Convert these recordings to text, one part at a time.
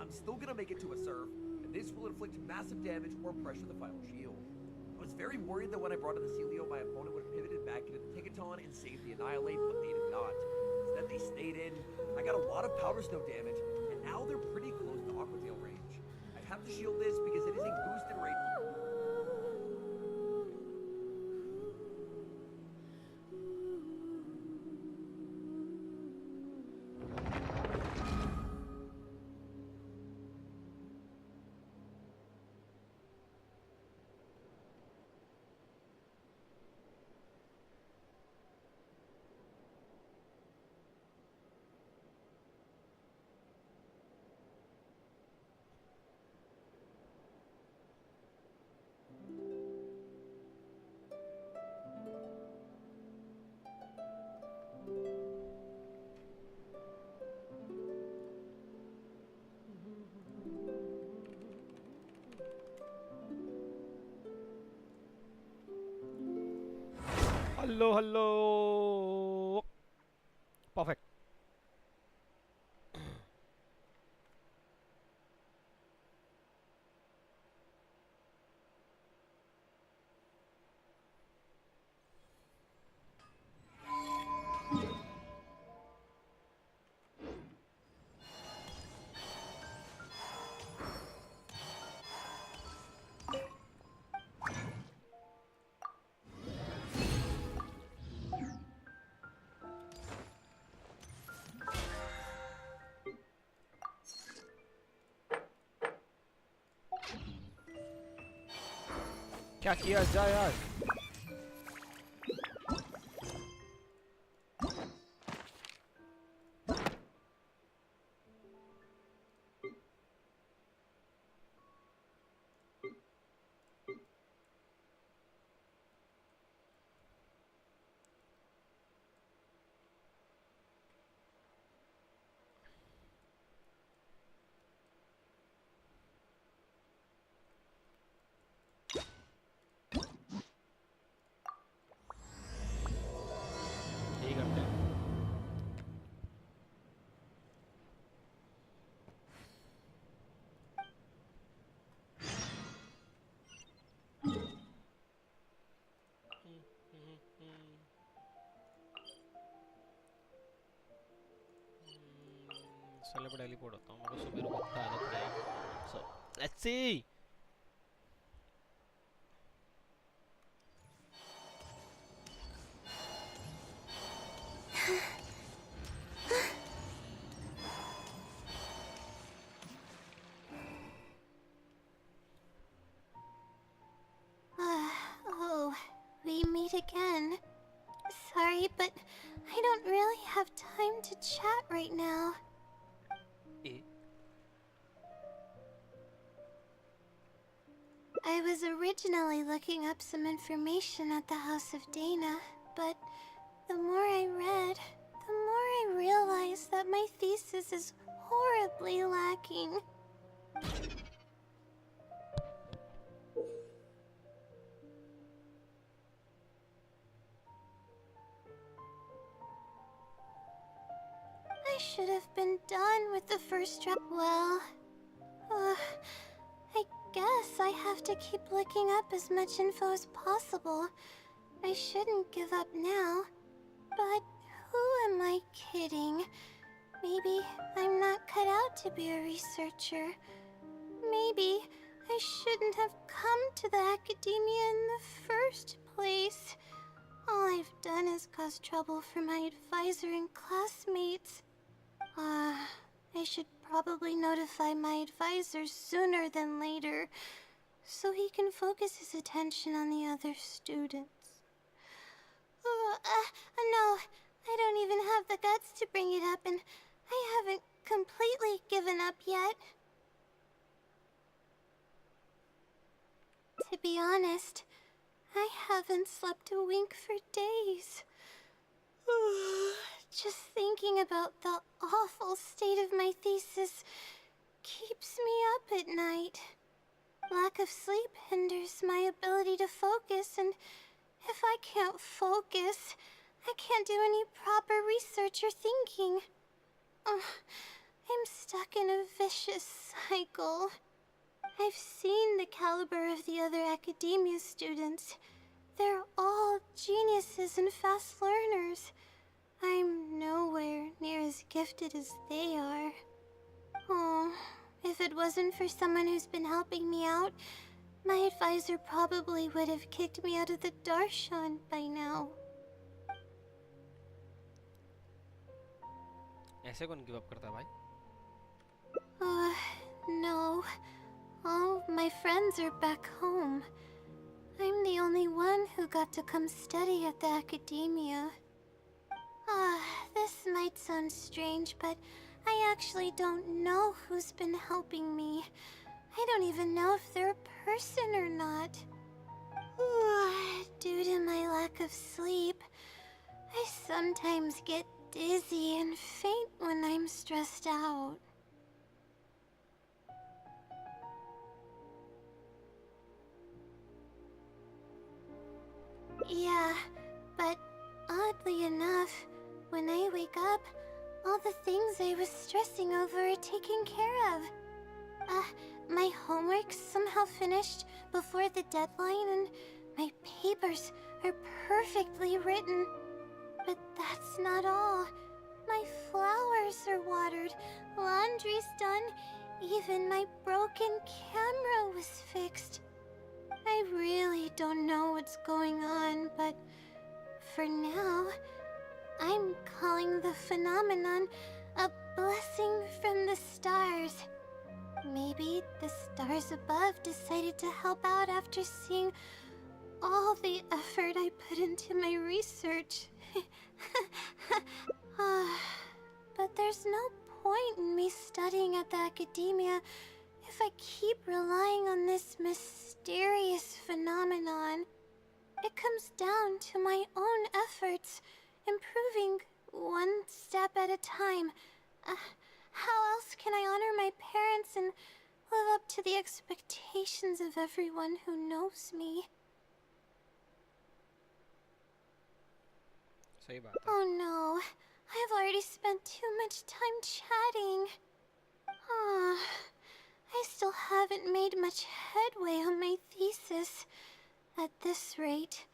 I'm still gonna make it to a surf, and this will inflict massive damage or pressure the final shield. I was very worried that when I brought in the Celio, my opponent would have pivoted back into the Tigaton and saved the Annihilate, but they did not. Instead, they stayed in. I got a lot of Powder Snow damage, and now they're pretty close to Aqua Tail range. I have to shield this because it is a boosted rate. Hello, hello. Perfect. क्या किया जाए यार? यही करते हैं. साले पर teleport होता हूँ. मेरे को सुबह रुकने की आदत नहीं है. So let's see. Oh, we meet again. Sorry, but I don't really have time to chat right now. I was originally looking up some information at the House of Dana, but the more I read, the more I realized that my thesis is horribly lacking. I should have been done with the first draft. Well, I guess I have to keep looking up as much info as possible. I shouldn't give up now. But who am I kidding? Maybe I'm not cut out to be a researcher. Maybe I shouldn't have come to the academia in the first place. All I've done is cause trouble for my advisor and classmates. I should probably notify my advisor sooner than later, so he can focus his attention on the other students. No, I don't even have the guts to bring it up, and I haven't completely given up yet. To be honest, I haven't slept a wink for days. Just thinking about the awful state of my thesis keeps me up at night. Lack of sleep hinders my ability to focus, and if I can't focus, I can't do any proper research or thinking. I'm stuck in a vicious cycle. I've seen the caliber of the other academia students. They're all geniuses and fast learners. I'm nowhere near as gifted as they are. Oh, if it wasn't for someone who's been helping me out, my advisor probably would have kicked me out of the Darshan by now. ऐसे कौन give up करता है भाई? No. All my friends are back home. I'm the only one who got to come study at the academia. This might sound strange, but I actually don't know who's been helping me. I don't even know if they're a person or not. Due to my lack of sleep, I sometimes get dizzy and faint when I'm stressed out. Yeah, but oddly enough, when I wake up, all the things I was stressing over are taken care of. My homework's somehow finished before the deadline, and my papers are perfectly written. But that's not all. My flowers are watered, laundry's done, even my broken camera was fixed. I really don't know what's going on, but for now, I'm calling the phenomenon a blessing from the stars. Maybe the stars above decided to help out after seeing all the effort I put into my research. But there's no point in me studying at the academia if I keep relying on this mysterious phenomenon. It comes down to my own efforts, improving one step at a time. How else can I honor my parents and live up to the expectations of everyone who knows me? सही बात है. Oh no, I've already spent too much time chatting. I still haven't made much headway on my thesis. At this rate,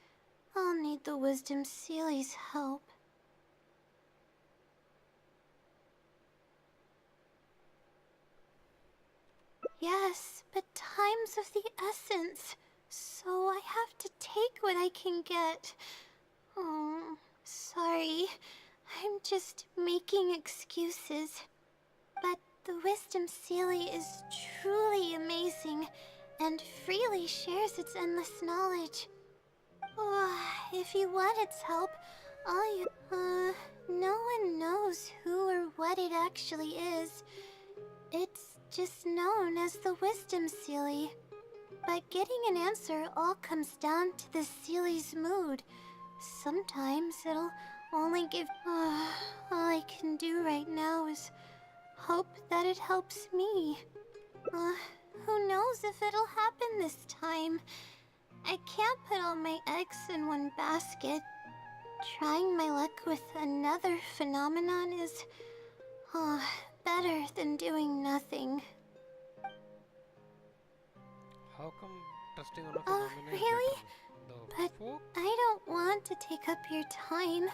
I'll need the Wisdom Seeley's help. Yes, but time's of the essence, so I have to take what I can get. Oh, sorry. I'm just making excuses. But the Wisdom Seelie is truly amazing and freely shares its endless knowledge. If you want its help, no one knows who or what it actually is. It's just known as the Wisdom Seelie. But getting an answer all comes down to the Seelie's mood. Sometimes it'll only give... all I can do right now is hope that it helps me. Who knows if it'll happen this time? I can't put all my eggs in one basket. Trying my luck with another phenomenon is... better than doing nothing. How come trusting on a phenomenon is really? better? But I don't want to take up your time.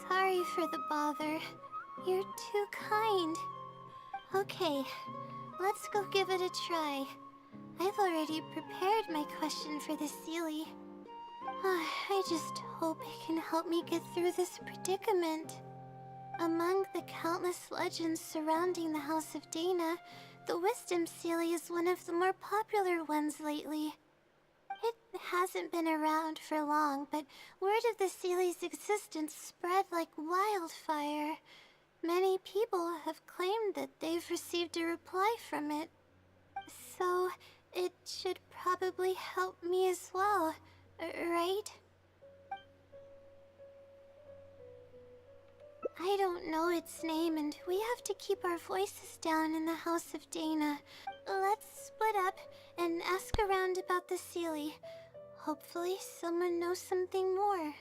Sorry for the bother. You're too kind. Okay, let's go give it a try. I've already prepared my question for the Seelie. I just hope it can help me get through this predicament. Among the countless legends surrounding the House of Dana, the Wisdom Seelie is one of the more popular ones lately. It hasn't been around for long, but word of the Seelie's existence spread like wildfire. Many people have claimed that they've received a reply from it. So, it should probably help me as well, right? I don't know its name, and we have to keep our voices down in the House of Dana. Let's split up and ask around about the Seelie. Hopefully someone knows something more.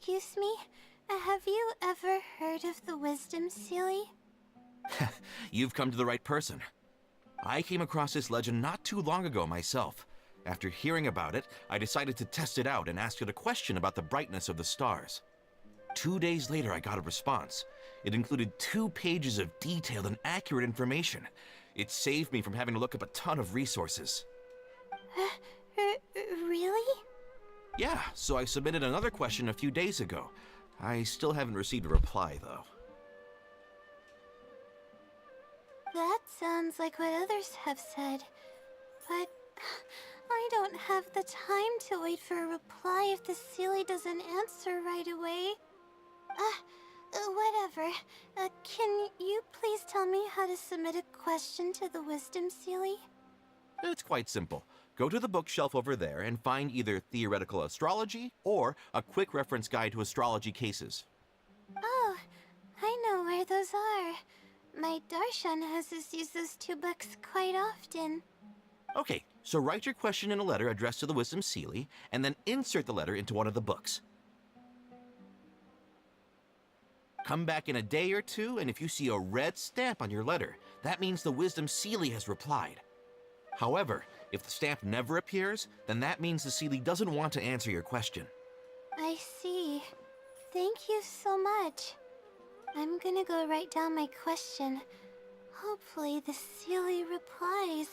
Excuse me? Have you ever heard of the Wisdom Sealy? You've come to the right person. I came across this legend not too long ago myself. After hearing about it, I decided to test it out and ask it a question about the brightness of the stars. 2 days later, I got a response. It included 2 pages of detailed and accurate information. It saved me from having to look up a ton of resources. Really? Yeah, so I submitted another question a few days ago. I still haven't received a reply, though. That sounds like what others have said. But I don't have the time to wait for a reply if the Sealy doesn't answer right away. Whatever. Can you please tell me how to submit a question to the Wisdom Sealy? It's quite simple. Go to the bookshelf over there and find either Theoretical Astrology or a quick reference guide to astrology cases. Oh, I know where those are. My Darshan has us use those 2 books quite often. Okay, so write your question in a letter addressed to the Wisdom Sealy, and then insert the letter into one of the books. Come back in a day or 2, and if you see a red stamp on your letter, that means the Wisdom Sealy has replied. However, if the stamp never appears, then that means the Sealy doesn't want to answer your question. I see. Thank you so much. I'm gonna go write down my question. Hopefully the Sealy replies.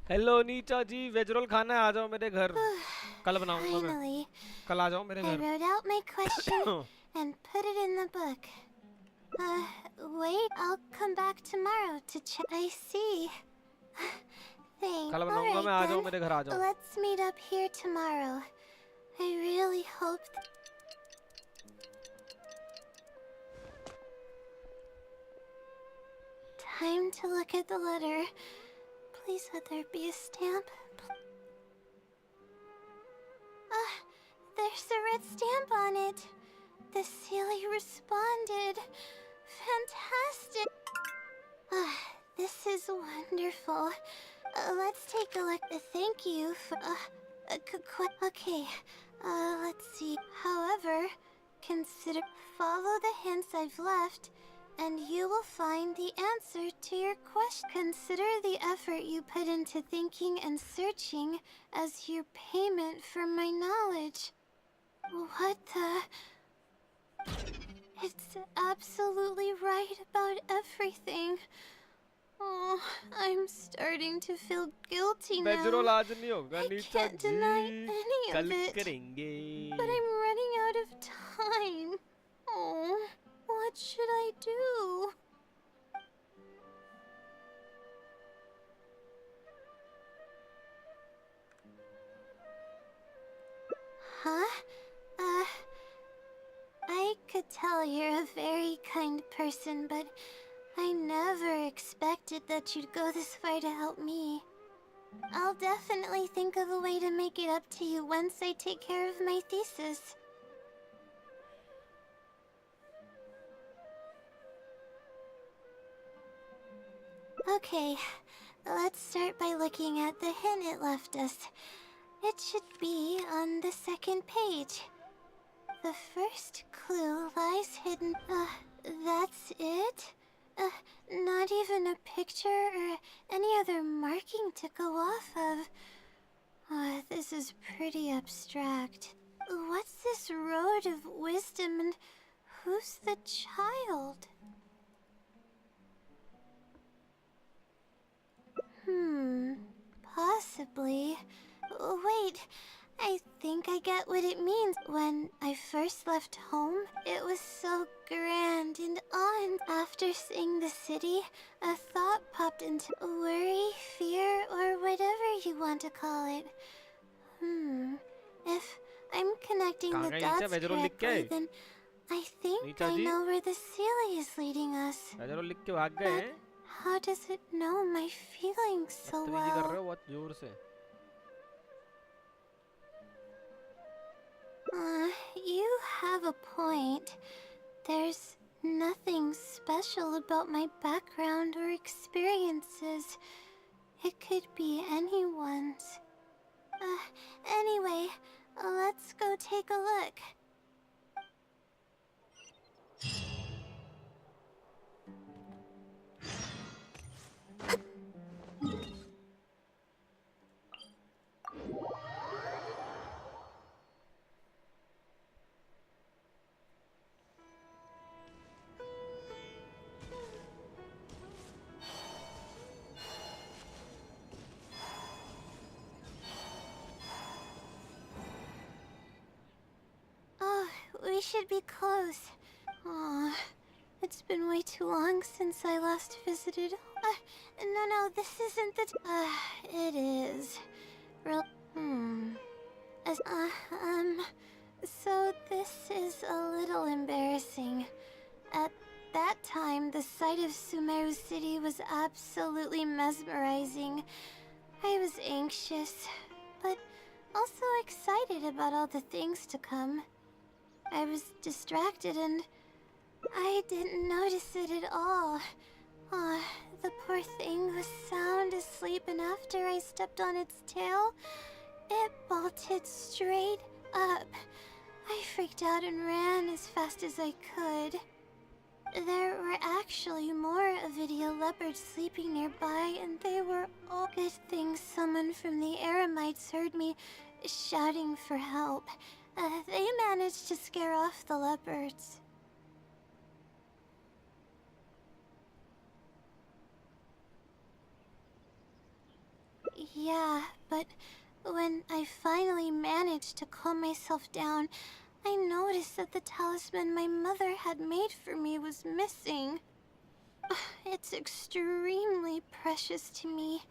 Hello नीचा जी, veg roll खाना है, आ जाओ मेरे घर. कल बनाऊंगा मैं. Finally, कल आ जाओ मेरे I घर. wrote out my question and put it in the book. Wait, I'll come back tomorrow to check. I see. Thanks. कल बनाऊंगा मैं, आ जाओ Alright मेरे घर आ then, जाओ. let's meet up here tomorrow. I really hope Time to look at the letter. Please let there be a stamp. There's a red stamp on it. The Sealy responded. Fantastic. This is wonderful. Let's take a look. Thank you for... okay. Let's see. However, consider... Follow the hints I've left, and you will find the answer to your question. Consider the effort you put into thinking and searching as your payment for my knowledge. What the... It's absolutely right about everything. Oh, I'm starting to feel guilty वेज now. Role आज नहीं होगा I नीचा can't deny ji. any of कल it. करेंगे. But I'm running out of time. Oh, what should I do? Huh? person, but I never expected that you'd go this far to help me. I'll definitely think of a way to make it up to you once I take care of my thesis. Okay, let's start by looking at the hint it left us. It should be on the second page. The first clue lies hidden. That's it? Not even a picture or any other marking to go off of. This is pretty abstract. What's this road of wisdom and who's the child? Possibly. Wait, I think I get what it means. When I first left home, it was so grand and awe. After seeing the city, a thought popped into worry, fear, or whatever you want to call it. If I'm connecting the कहाँ गई dots नीचे? वेदरोल लिख के? correctly, then I think नीचा I ji? know where the Celia is leading us. वेदरोल लिख के भाग गए हैं? How does it know my feelings so बदतमीजी कर रहे well? हो बहुत जोर से. You have a point. There's nothing special about my background or experiences. It could be anyone's. Anyway, let's go take a look. We should be close. Aw, it's been way too long since I last visited. No, this isn't the it is. Real, So this is a little embarrassing. At that time, the sight of Sumeru City was absolutely mesmerizing. I was anxious, but also excited about all the things to come. I was distracted and I didn't notice it at all. The poor thing was sound asleep, and after I stepped on its tail, it bolted straight up. I freaked out and ran as fast as I could. There were actually more Avidia leopards sleeping nearby, and they were all good things. Someone from the Eremites heard me shouting for help. They managed to scare off the leopards. Yeah, but when I finally managed to calm myself down, I noticed that the talisman my mother had made for me was missing. It's extremely precious to me.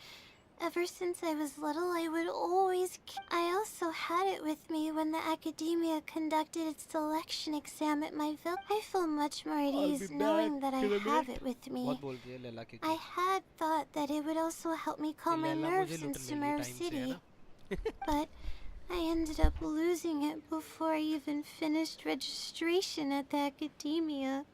Ever since I was little, I would always... I also had it with me when the academia conducted its selection exam at my village. I feel much more at ease knowing that I have it with me. I had thought that it would also help me calm my nerves in Sumeru City. But I ended up losing it before I even finished registration at the academia.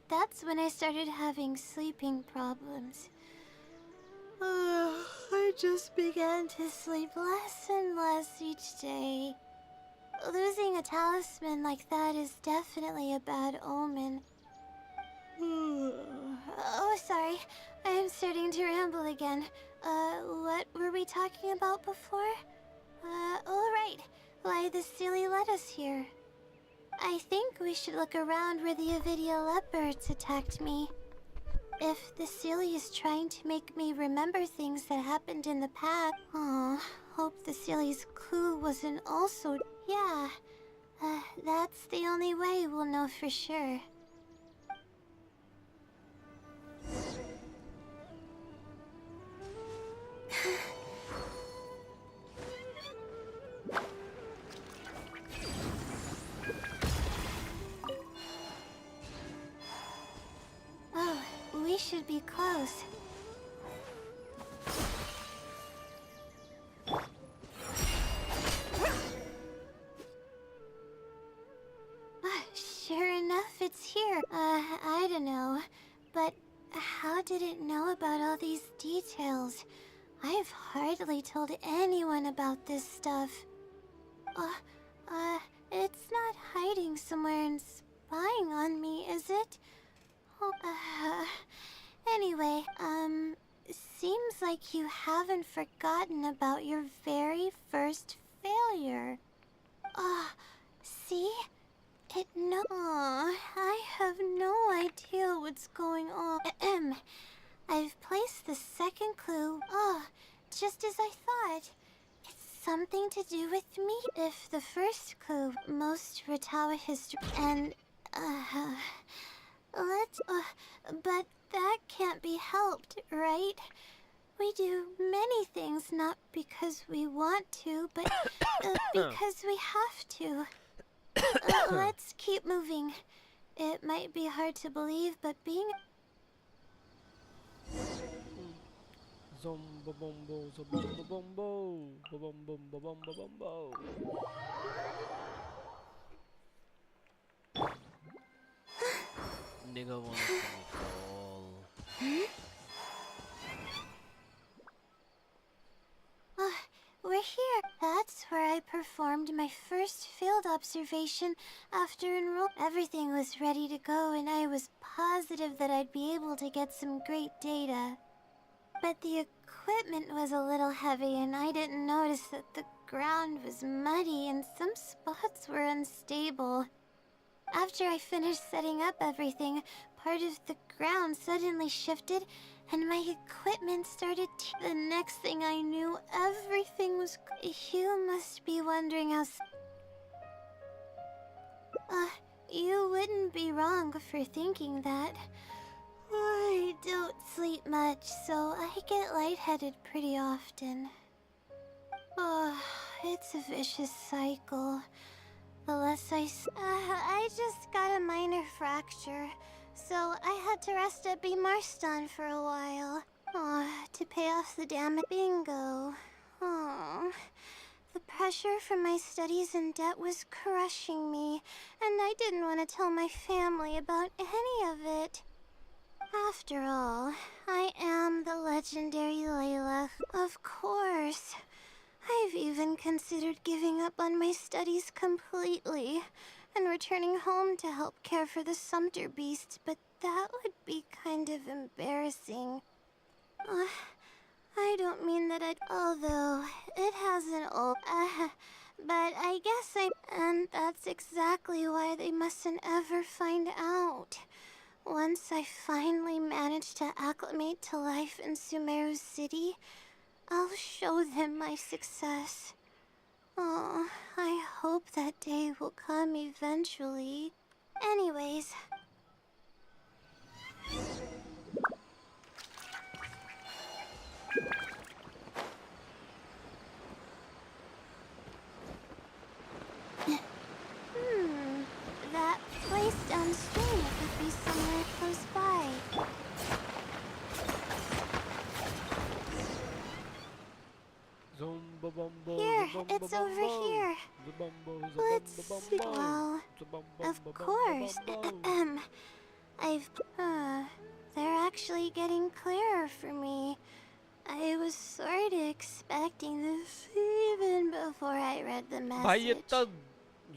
that's when I started having sleeping problems. I just began to sleep less and less each day. Losing a talisman like that is definitely a bad omen. Oh, sorry. I am starting to ramble again. What were we talking about before? Oh right. Why the silly let us here. I think we should look around where the Avidia leopards attacked me. If the silly is trying to make me remember things that happened in the past. Aw, hope the silly's clue wasn't also. Yeah, that's the only way we'll know for sure. Oh, we should be close. Sure enough, it's here. I don't know. But how did it know about all these details? I've hardly told anyone about this stuff. It's not hiding somewhere and spying on me, is it? Oh, anyway, seems like you haven't forgotten about your very first failure. See? I have no idea what's going on. I've placed the second clue. Just as I thought. It's something to do with me. If the first clue, most Ratawa history, and, but that can't be helped, right? We do many things not because we want to, but because we have to. Let's keep moving. It might be hard to believe, but being... Zombo bombo, zobombo bombo, bobombo bombo bombo. Nigga wants to call. We're here. That's where I performed my first field observation after enroll. Everything was ready to go, and I was positive that I'd be able to get some great data. But the equipment was a little heavy, and I didn't notice that the ground was muddy and some spots were unstable. After I finished setting up everything, part of the ground suddenly shifted, and my equipment started the next thing I knew, everything was... You must be wondering how... You wouldn't be wrong for thinking that. I don't sleep much, so I get lightheaded pretty often. It's a vicious cycle. The less I just got a minor fracture, so I had to rest at Marston for a while. To pay off the damage. Bingo. The pressure from my studies and debt was crushing me, and I didn't want to tell my family about any of it. After all, I am the legendary Layla. Of course. I've even considered giving up on my studies completely and returning home to help care for the Sumter beast, but that would be kind of embarrassing. I don't mean that although it hasn't but I guess and that's exactly why they mustn't ever find out. Once I finally manage to acclimate to life in Sumeru City, I'll show them my success. I hope that day will come eventually. Anyways... That place downstream could be somewhere close by. Here, it's over here. Let's see. Well, of course. They're actually getting clearer for me. I was sort of expecting this even before I read the भाई ये message. तो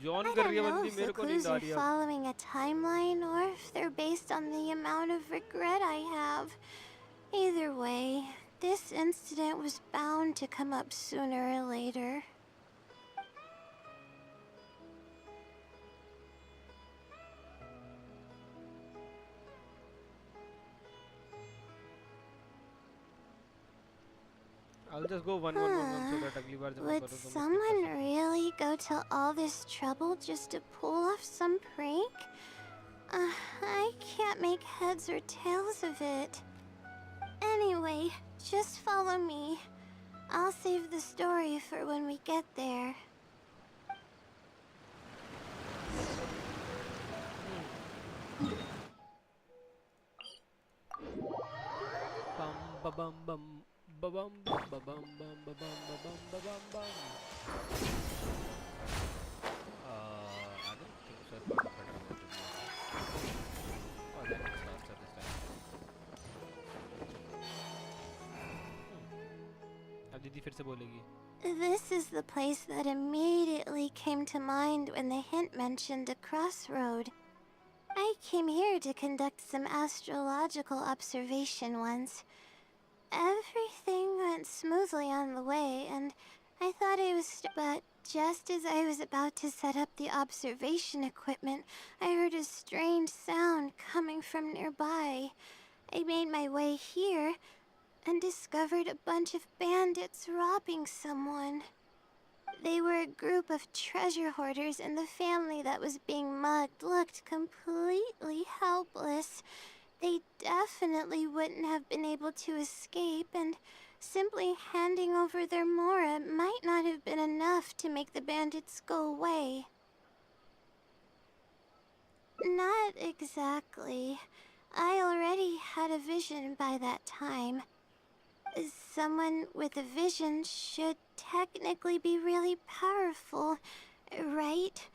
John I कर don't रही है know बंदी if मेरे the को नींद clues आ are रही है अब following a timeline or if they're based on the amount of regret I have. Either way, this incident was bound to come up sooner or later. I'll just go 1-1-1-1 so that अगली बार जब मैं Would करूँ तो मैं skip कर someone सकूँ really go to all this trouble just to pull off some prank? I can't make heads or tails of it. Anyway, just follow me. I'll save the story for when we get there. bum ba bum bum ba bum ba bum bum ba bum ba bum ba bum bum I don't think so I got a better way to do it. Oh, that is faster this time. अब दीदी फिर से बोलेगी This is the place that immediately came to mind when the hint mentioned a crossroad. I came here to conduct some astrological observation once. Everything went smoothly on the way, and I thought I was but just as I was about to set up the observation equipment, I heard a strange sound coming from nearby. I made my way here and discovered a bunch of bandits robbing someone. They were a group of treasure hoarders, and the family that was being mugged looked completely helpless. They definitely wouldn't have been able to escape, and simply handing over their mora might not have been enough to make the bandits go away. Not exactly. I already had a vision by that time. Someone with a vision should technically be really powerful, right?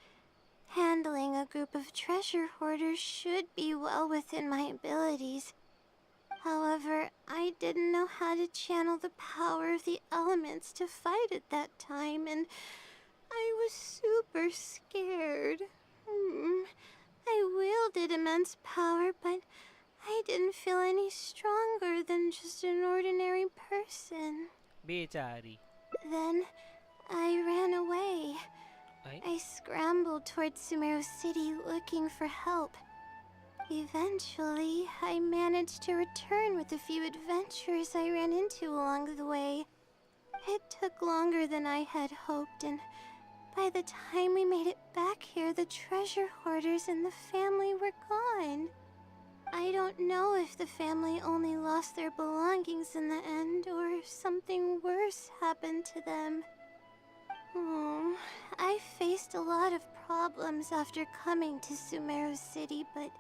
Handling a group of treasure hoarders should be well within my abilities. However, I didn't know how to channel the power of the elements to fight at that time, and I was super scared. I wielded immense power, but I didn't feel any stronger than just an ordinary person. बेचारी Then I ran away. I I scrambled towards Sumeru City looking for help. Eventually, I managed to return with a few adventures I ran into along the way. It took longer than I had hoped, and by the time we made it back here, the treasure hoarders and the family were gone. I don't know if the family only lost their belongings in the end, or if something worse happened to them. I faced a lot of problems after coming to Sumeru City, but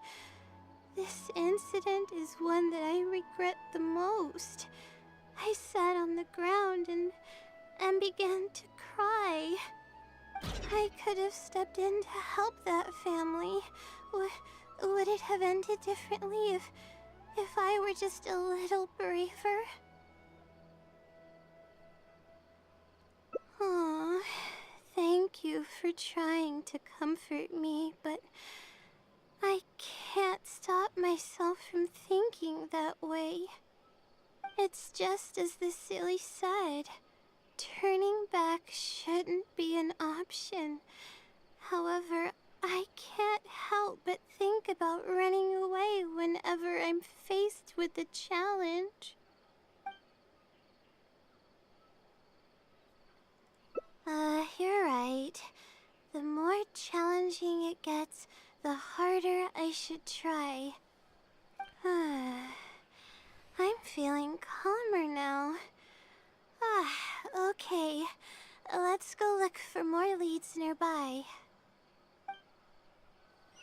this incident is one that I regret the most. I sat on the ground and began to cry. I could have stepped in to help that family. Would it have ended differently if I were just a little braver? Aw, thank you for trying to comfort me, but I can't stop myself from thinking that way. It's just as the silly said. Turning back shouldn't be an option. However, I can't help but think about running away whenever I'm faced with a challenge. You're right. The more challenging it gets, the harder I should try. I'm feeling calmer now. Okay. Let's go look for more leads nearby.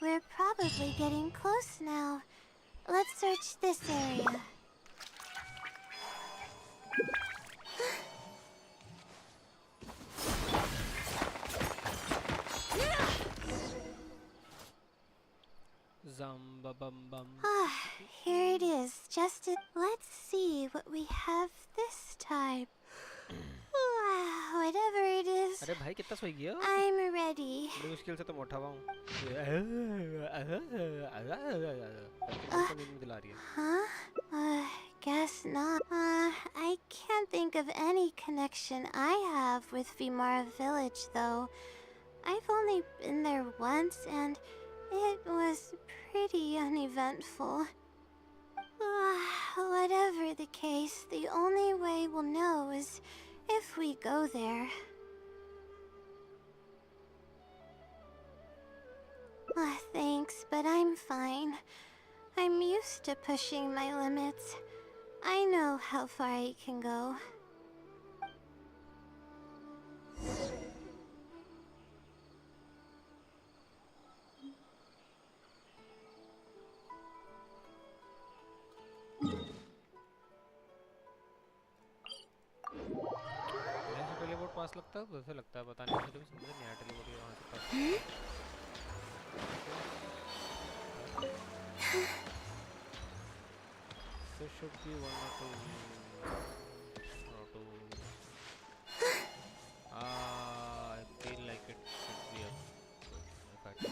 We're probably getting close now. Let's search this area. Zamba bum bum. Ah, here it is. Let's see what we have this time. Whatever it is, अरे भाई कितना सोई गया? I'm ready. बड़ी मुश्किल से तो मैं उठा हुआ हूँ. नींद दिला रही है. Huh? Guess not. I can't think of any connection I have with Vimara Village, though. I've only been there once, and it was pretty uneventful. Whatever the case, the only way we'll know is if we go there. Thanks, but I'm fine. I'm used to pushing my limits. I know how far I can go. ऐसे teleport पास लगता है, वैसे लगता है, पता नहीं, मुझे भी समझ नहीं आया टेलीपोर्ट ये वहाँ से पास. There should be one or two. I feel like it should be a. If I can.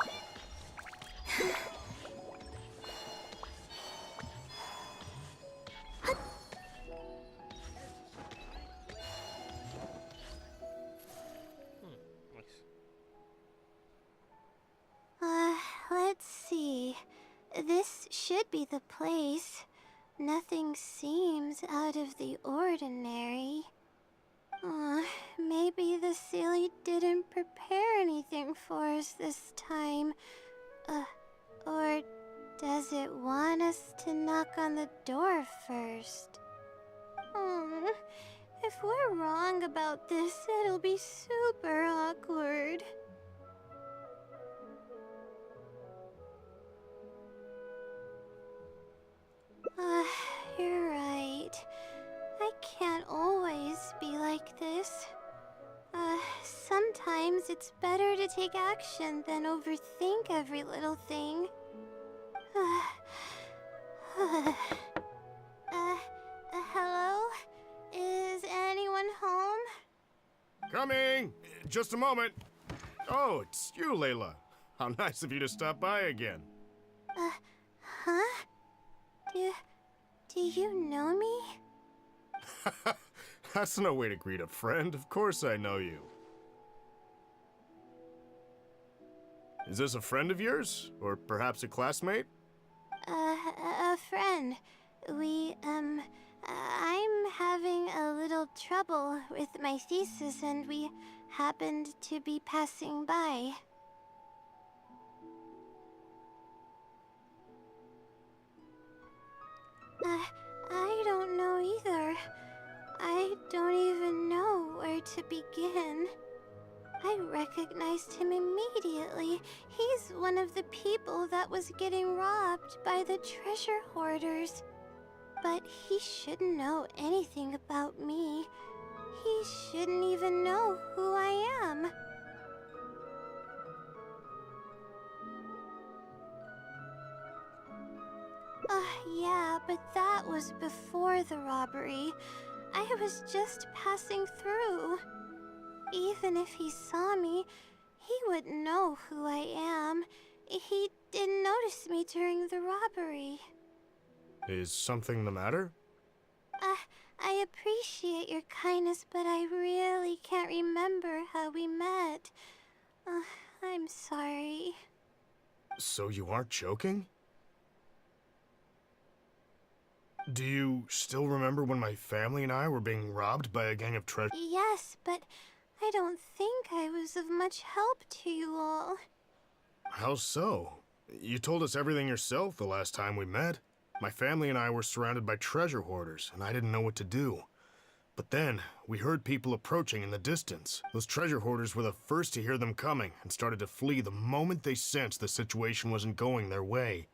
Nice. Let's see. This should be the place. Nothing seems out of the ordinary. Maybe the Sealy didn't prepare anything for us this time. Or does it want us to knock on the door first? If we're wrong about this, it'll be super awkward. You're right. I can't always be like this. Sometimes it's better to take action than overthink every little thing. Hello? Is anyone home? Coming! Just a moment. Oh, it's you, Layla. How nice of you to stop by again. Huh? Do you know me? That's no way to greet a friend. Of course I know you. Is this a friend of yours? Or perhaps a classmate? A friend. I'm having a little trouble with my thesis, and we happened to be passing by. I don't know either. I don't even know where to begin. I recognized him immediately. He's one of the people that was getting robbed by the treasure hoarders. But he shouldn't know anything about me. He shouldn't even know who I am. Yeah, but that was before the robbery. I was just passing through. Even if he saw me, he wouldn't know who I am. He didn't notice me during the robbery. Is something the matter? I appreciate your kindness, but I really can't remember how we met. I'm sorry. So you aren't joking? Do you still remember when my family and I were being robbed by a gang of treasure? Yes, but I don't think I was of much help to you all. How so? You told us everything yourself the last time we met. My family and I were surrounded by treasure hoarders, and I didn't know what to do. But then, we heard people approaching in the distance. Those treasure hoarders were the first to hear them coming, and started to flee the moment they sensed the situation wasn't going their way.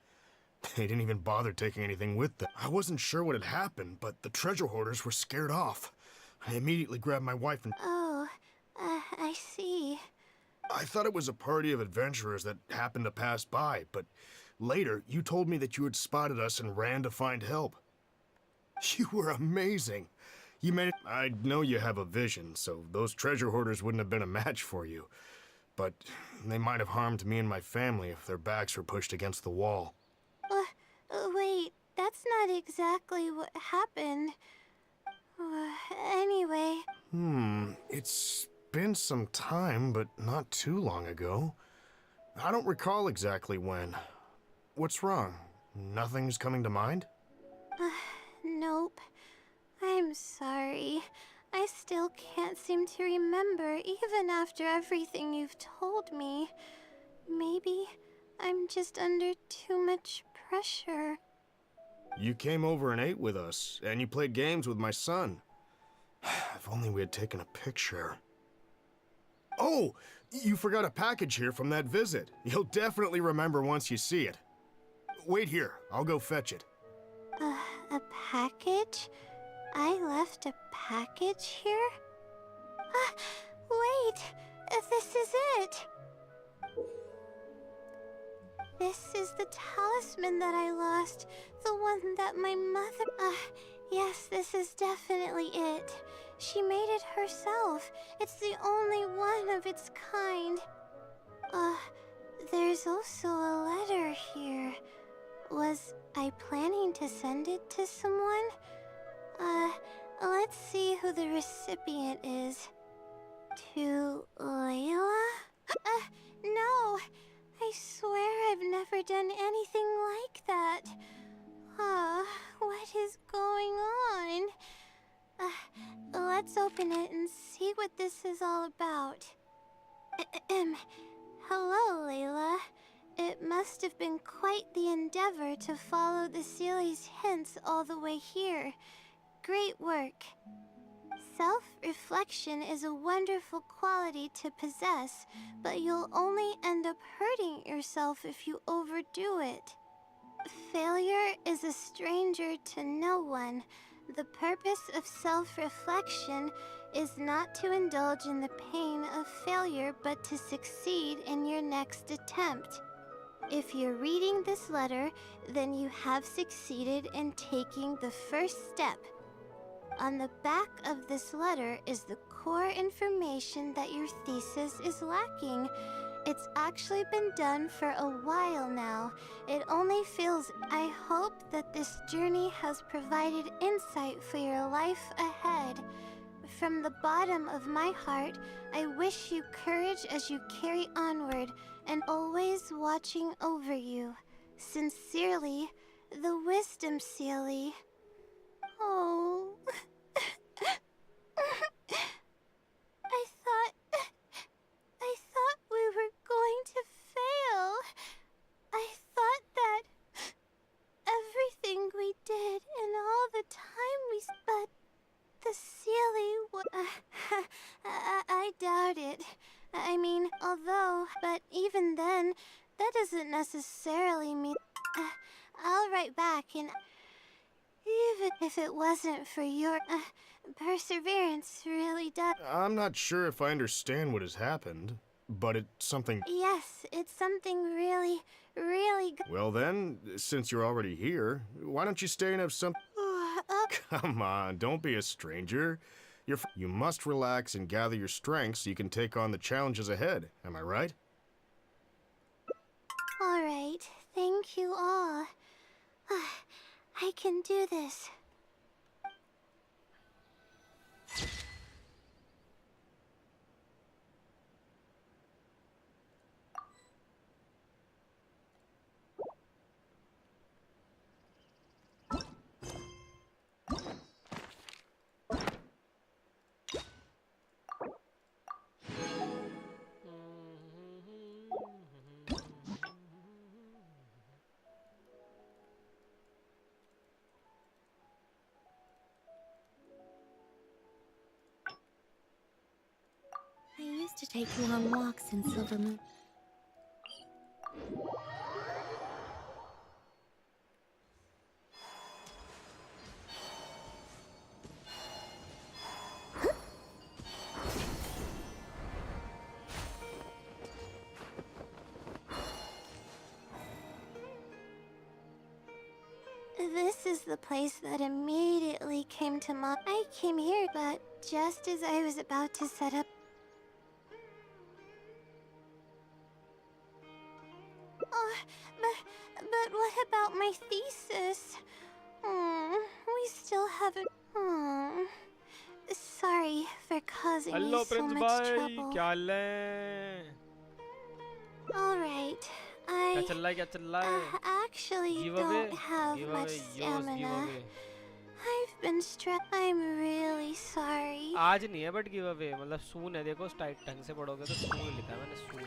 They didn't even bother taking anything with them. I wasn't sure what had happened, but the treasure hoarders were scared off. I immediately grabbed my wife and... Oh, I see. I thought it was a party of adventurers that happened to pass by, but Later, you told me that you had spotted us and ran to find help. You were amazing. You made it. I know you have a vision, so those treasure hoarders wouldn't have been a match for you. But they might have harmed me and my family if their backs were pushed against the wall. Wait, that's not exactly what happened. Anyway. It's been some time, but not too long ago. I don't recall exactly when. What's wrong? Nothing's coming to mind? Nope. I'm sorry. I still can't seem to remember, even after everything you've told me. Maybe I'm just under too much pressure. You came over and ate with us, and you played games with my son. If only we had taken a picture. Oh! You forgot a package here from that visit. You'll definitely remember once you see it. Wait here, I'll go fetch it. A package? I left a package here? Wait! This is it! This is the talisman that I lost. The one that my mother... yes, this is definitely it. She made it herself. It's the only one of its kind. There's also a letter here. Was I planning to send it to someone? Let's see who the recipient is. To Layla? No! I swear I've never done anything like that. What is going on? Let's open it and see what this is all about. Hello, Layla. It must have been quite the endeavor to follow the Sealy's hints all the way here. Great work. Self-reflection is a wonderful quality to possess, but you'll only end up hurting yourself if you overdo it. Failure is a stranger to no one. The purpose of self-reflection is not to indulge in the pain of failure, but to succeed in your next attempt. If you're reading this letter, then you have succeeded in taking the first step. On the back of this letter is the core information that your thesis is lacking. It's actually been done for a while now. It only feels... I hope that this journey has provided insight for your life ahead. From the bottom of my heart, I wish you courage as you carry onward, and always watching over you. Sincerely, the Wisdom Sealy. Oh... I thought we were going to fail. I thought that everything we did and all the time we but the Sealy I doubt it. I mean, although, but even then, that doesn't necessarily mean... I'll write back, and even if it wasn't for your perseverance, really does... I'm not sure if I understand what has happened, but it's something... Yes, it's something really, really good. Well then, since you're already here, why don't you stay and have some... Come on, don't be a stranger. You must relax and gather your strength so you can take on the challenges ahead, am I right? All right, thank you all. I can do this. I used to take long walks in Silver Moon. this is the place that immediately came to mind. I came here, but just as I was about to set up... Oh, but what about my thesis? We still haven't... Sorry for causing hello you so Prince much भाई, trouble. क्या हाल है? Alright, क्या चल रहा है, क्या चल रहा है? actually Give away, don't have give much away, yours, give stamina. away. I've been stressed. I'm really sorry. आज नहीं है बट गिव अवे, मतलब सून है, देखो टाइट ढंग से पढ़ोगे तो सून लिखा है मैंने, सून.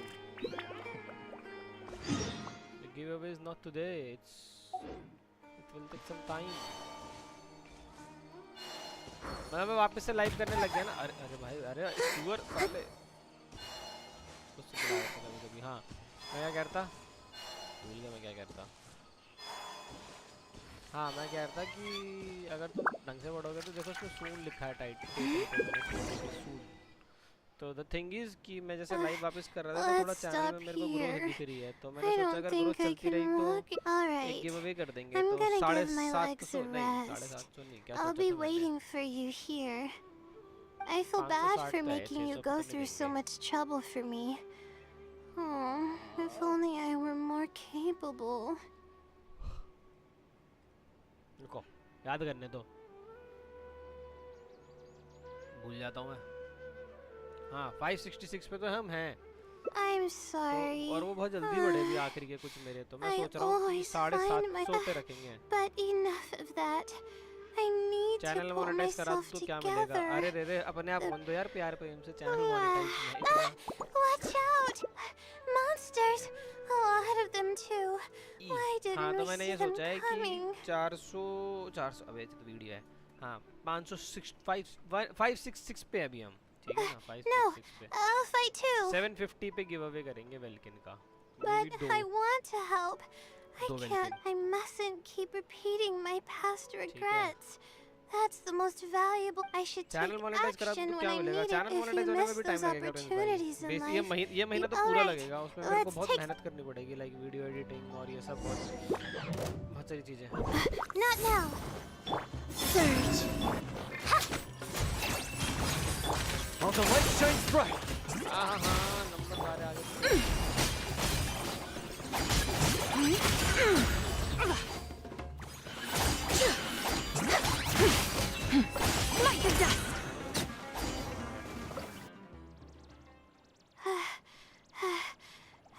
The giveaway is not today. It will take some time. मतलब मैं वापस से लाइव करने लग गया ना. अरे अरे भाई, अरे सुअर साले. कुछ तो बुला रहा था कभी. हाँ, मैं क्या कहता, भूल गया मैं क्या कहता. हाँ, मैं कह रहा था कि अगर तुम ढंग से पढ़ोगे तो देखो उसमें सून लिखा है टाइट. सून. तो द थिंग इज कि मैं जैसे लाइव वापस कर रहा था तो थोड़ा चैनल में मेरे को ग्रोथ दिख रही है, तो मैंने सोचा अगर ग्रोथ चलती रही तो एक गिव अवे कर देंगे. तो 750 नहीं, 750 नहीं, क्या I'll सोचा be था मैंने? waiting for you here. I feel 560 bad for पे है, making you 600 go पे नहीं through so देंगे. much trouble for me. If only I were more capable. रुको, याद करने दो, भूल जाता हूँ मैं. हाँ, 566 पे तो हम हैं. I'm तो sorry. और वो बहुत जल्दी बढ़े भी आखिर के कुछ मेरे, तो मैं I सोच रहा हूँ कि always 750 पे रखेंगे. But enough of that. I need to channel pull monetise करा myself दूँ तो क्या मिलेगा? together. अरे रे रे, अपने आप बोल दो यार, प्यार प्रेम से चैनल मोनेटाइज नहीं. Watch out! Monsters! A lot of them too. Why हाँ, didn't तो we मैंने see ये them सोचा है कि coming? 400 अबे तो वीडियो है. हाँ, 566 पे अभी हम, ठीक है ना? 566 पे I'll fight too. 750 पे गिव अवे करेंगे वेलकिन का. But दो I want to help. I दो can't. वेलकिन. I mustn't keep repeating my past है. regrets. That's the most valuable. I should take channel monetise करा action तो when क्या I मिलेगा? need it. Channel If you monetise होने में miss भी time those लगेगा प्रिंस भाई. opportunities in basic life. ये महीना तो पूरा Alright, लगेगा, उसमें मेरे को let's बहुत take- मेहनत करनी पड़ेगी, लाइक वीडियो एडिटिंग और ये सब, बहुत सारी चीजें. Not now. Surge. While the light shines bright, हाँ, नंबर सारे आगे. Light the dust.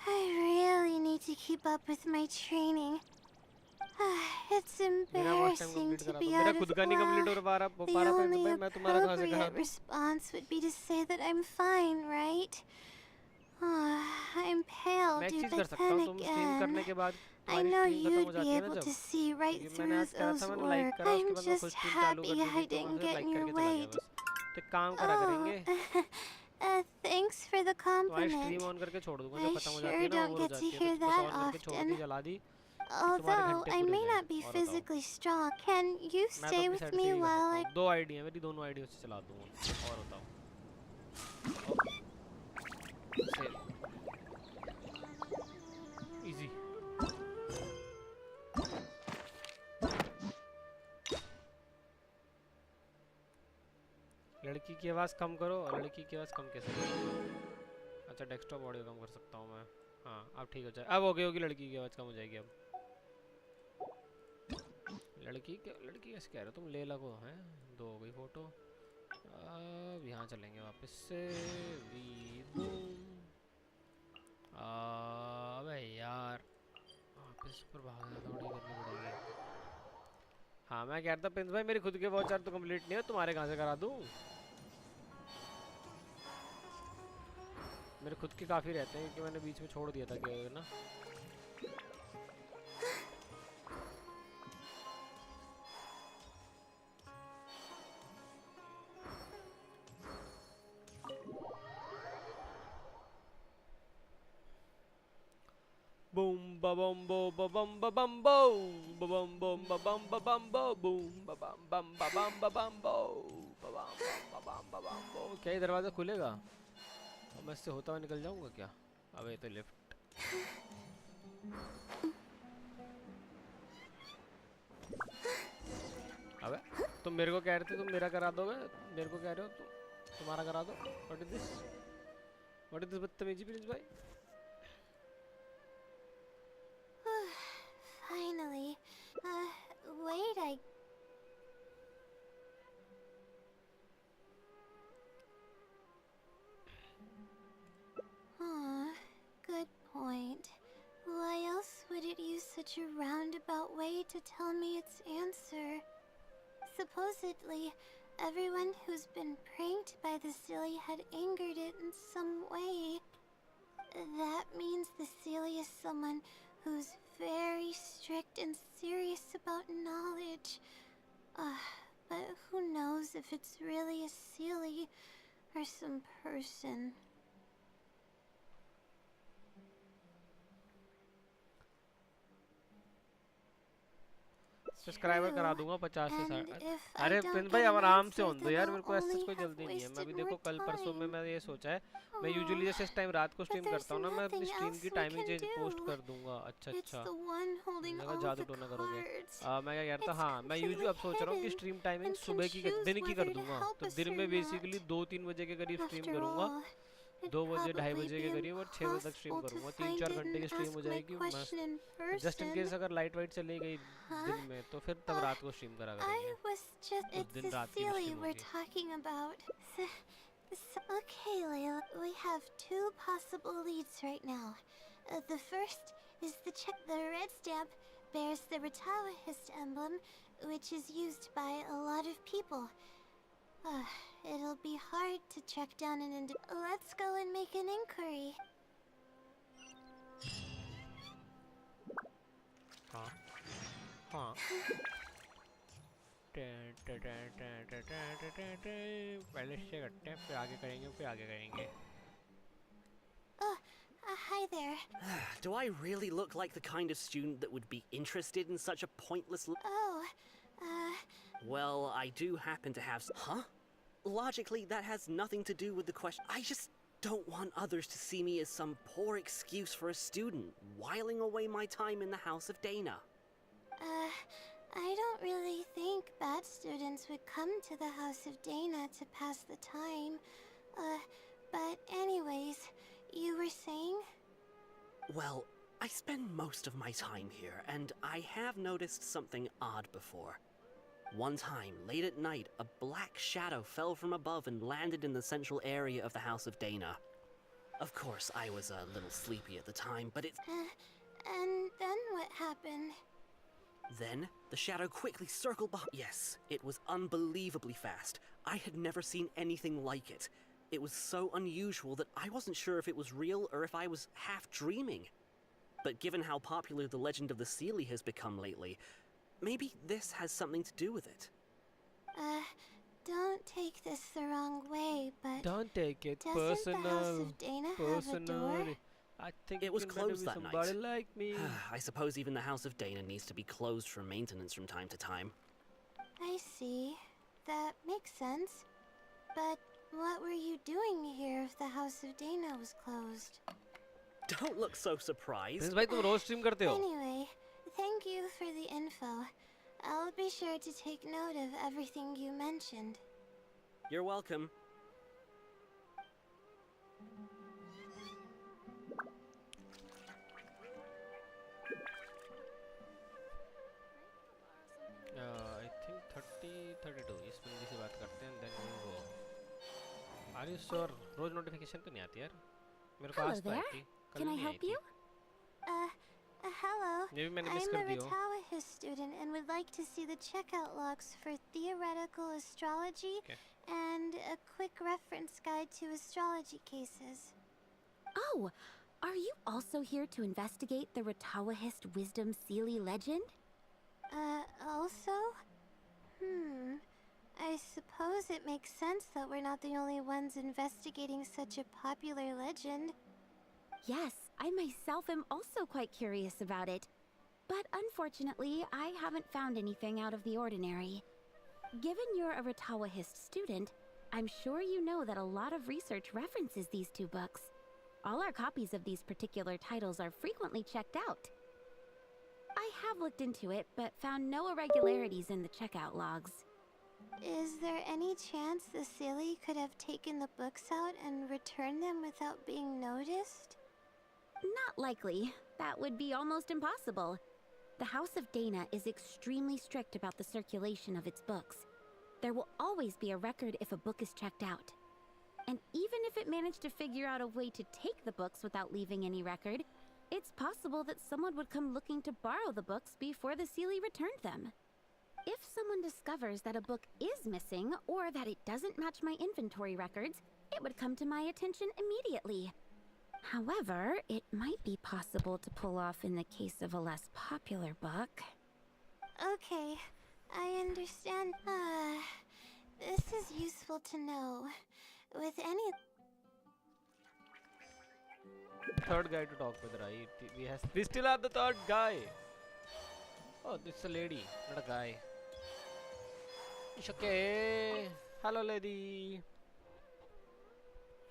I really need to keep up with my training. It's मेरा watch time embarrassing complete to करा be दो. मेरा out खुद of का नहीं कंप्लीट wow. हो पा रहा The प्रिंस only भाई. मैं तुम्हारा कहाँ से करा appropriate दूँ? response would be to say that I'm fine, right? I'm pale, मैं एक dude, चीज कर but सकता then हूँ, तुम स्ट्रीम करने again, के बाद I तुम्हारी know स्ट्रीम खत्म you'd हो be जाती है ना able जब, to see right क्योंकि मैंने through आज करा those था, मैंने लाइक work. करा, उसके I'm बाद मैं खुद just स्ट्रीम चालू कर happy दी I थी, तो didn't वहाँ से get लाइक in your करके चला way. गया बस. तो एक काम करा करेंगे, Thanks for the तुम्हारी स्ट्रीम compliment. ऑन करके छोड़ दूंगा, I जब खत्म हो जाती sure है ना, don't ओवर हो get to जाती है, hear तो बस that ऑन करके छोड़ दी, often. जला दी. Although घंटे I पूरे may गए. not be और बताओ. physically strong, can you मैं तो stay अपनी with साइड से me ही कर while सकता I... हूँ. 2 आईडी है मेरी, दोनों आईडियों से चला दूंगा. और बताओ. इजी. लड़की की आवाज़ कम करो. लड़की की आवाज़ कम कैसे करो? अच्छा, डेस्कटॉप ऑडियो कम कर सकता हूँ मैं. हाँ, अब ठीक हो जाए. अब हो गई होगी, लड़की की आवाज़ कम हो जाएगी अब. लड़की कैसे कह रहे हो तुम? ले लगो हैं. 2 हो गई फोटो. अब यहाँ चलेंगे वापस से. अबे यार, वापस पर भागना थोड़ी करनी पड़ेगी. हाँ, मैं कह रहा था प्रिंस भाई, मेरी खुद के वॉच तो कंप्लीट नहीं है, तुम्हारे कहाँ से करा दूँ? मेरे खुद के काफ़ी रहते हैं, क्योंकि मैंने बीच में छोड़ दिया था कि ना. Boom ba bum bo ba bum ba bum bo ba bum bum ba bum ba bum bo boom ba bum bum ba bum ba bum bo ba bum ba bum ba bum bo. क्या ये दरवाज़ा खुलेगा? और मैं इससे होता हुआ निकल जाऊँगा क्या? अबे तो लिफ्ट. तुम मेरे को कह रहे थे तुम मेरा करा दोगे, मेरे को कह रहे हो तुम्हारा करा दो। What is this? What is this बदतमीजी प्रिंस भाई? Finally. Wait, good point. Why else would it use such a roundabout way to tell me its answer? Supposedly, everyone who's been pranked by the silly had angered it in some way. That means the silly is someone who's very strict and serious about knowledge. But who knows if it's really a silly or some person. Subscriber करा दूंगा 50 से 60। if I अरे don't Prince get भाई an अब आराम से answer, होने दो then यार, I'll मेरे को ऐसा only कोई have जल्दी नहीं है। मैं भी wasted देखो more कल परसों में time. मैं ये सोचा है, मैं Aw, यूजुअली जैसे इस टाइम रात को but स्ट्रीम there's करता हूँ ना, मैं अपनी nothing स्ट्रीम else की we timing can change post do. कर दूंगा। अच्छा It's अच्छा, the one holding मैंने कहा all जादू the टोना करोगे। cards. मैं क्या कहता It's हाँ, मैं यूजुअली अब सोच रहा हूँ कि completely स्ट्रीम टाइमिंग hidden सुबह and की can दिन की choose कर whether to दूंगा। help तो us दिन or में not. बेसिकली 2-3 बजे के करीब स्ट्रीम After करूँगा, all, it'd 2 बजे 2:30 probably बजे be के करीब, और 6 बजे तक स्ट्रीम impossible to करूँगा। find 3-4 it घंटे की and स्ट्रीम ask हो my जाएगी question in मस्त। Just in person. केस अगर लाइट वाइट चली गई दिन में तो फिर तब रात को स्ट्रीम करा I करेंगे। was just... उस It's दिन रात की भी Cecily स्ट्रीम we're होगी। talking about. Okay, Layla. We have 2 possible leads right now. The first is the red stamp bears the Retawahist emblem, which is used by a lot of people. It'll be hard to track down an Let's go and make an inquiry. हाँ हाँ पहले से करते हैं, फिर आगे करेंगे। Hi there. Do I really look like the kind of student that would be interested in such a pointless Oh, Well, I do happen to have Huh? Logically, that has nothing to do with the question. I just don't want others to see me as some poor excuse for a student, whiling away my time in the House of Dana. I don't really think bad students would come to the House of Dana to pass the time. But anyways, you were saying? Well, I spend most of my time here, and I have noticed something odd before. One time, late at night, a black shadow fell from above and landed in the central area of the House of Dana. Of course, I was a little sleepy at the time, but And then what happened? Then, the shadow quickly circled behind. Yes, it was unbelievably fast. I had never seen anything like it. It was so unusual that I wasn't sure if it was real or if I was half dreaming. But given how popular the legend of the Seelie has become lately, maybe this has something to do with it. Don't take this the wrong way, but Don't take it doesn't the House personal. of Dana have a door? I think It was better closed be that somebody night. like me. I suppose even the House of Dana needs to be closed for maintenance from time to time. I see. That makes sense. But what were you doing here if the House of Dana was closed? Don't look so surprised. Prince भाई तुम रोज stream करते हो? Anyway, thank you for the info. I'll be sure to take note of everything you mentioned. You're welcome. I think 32 इस बंदी से बात करते हैं, then we'll go. Are you sure? रोज नोटिफिकेशन तो नहीं आती यार, मेरे को Hello आज तो आई there. थी, कल Can I नहीं आई help थी। you? Hello. ये भी मैंने मिस I'm कर a दी हो। Retawahist student and would like to see the checkout logs for theoretical astrology Okay. and a quick reference guide to astrology cases. Oh, are you also here to investigate the Retawahist Wisdom Seelie legend? Also? I suppose it makes sense that we're not the only ones investigating such a popular legend. Yes, I myself am also quite curious about it. But unfortunately, I haven't found anything out of the ordinary. Given you're a Retawahist student, I'm sure you know that a lot of research references these two books. All our copies of these particular titles are frequently checked out. I have looked into it, but found no irregularities in the checkout logs. Is there any chance the silly could have taken the books out and returned them without being noticed? Not likely. That would be almost impossible. The House of Dana is extremely strict about the circulation of its books. There will always be a record if a book is checked out. And even if it managed to figure out a way to take the books without leaving any record, it's possible that someone would come looking to borrow the books before the Seelie returned them. If someone discovers that a book is missing or that it doesn't match my inventory records, it would come to my attention immediately. However, it might be possible to pull off in the case of a less popular book. Okay, I understand. This is useful to know. With any... Third guy to talk with, right? We still have the third guy. Oh, this is a lady, not a guy. It's okay. Hello, lady.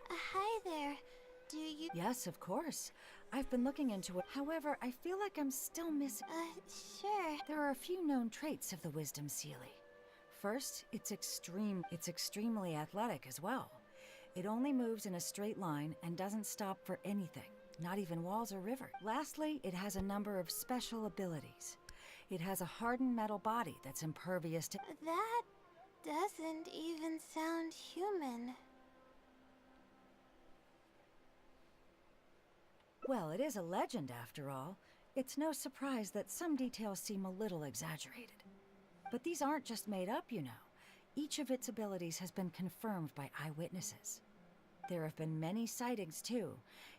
Hi there. Do you... Yes, of course. I've been looking into it. However, I feel like I'm still missing... sure. There are a few known traits of the Wisdom Seelie. First, it's extremely athletic as well. It only moves in a straight line and doesn't stop for anything, not even walls or rivers. Lastly, it has a number of special abilities. It has a hardened metal body that's impervious to... That doesn't even sound human. Well, it is a legend after all. It's no surprise that some details seem a little exaggerated. But these aren't just made up, you know. Each of its abilities has been confirmed by eyewitnesses. There have been many sightings too,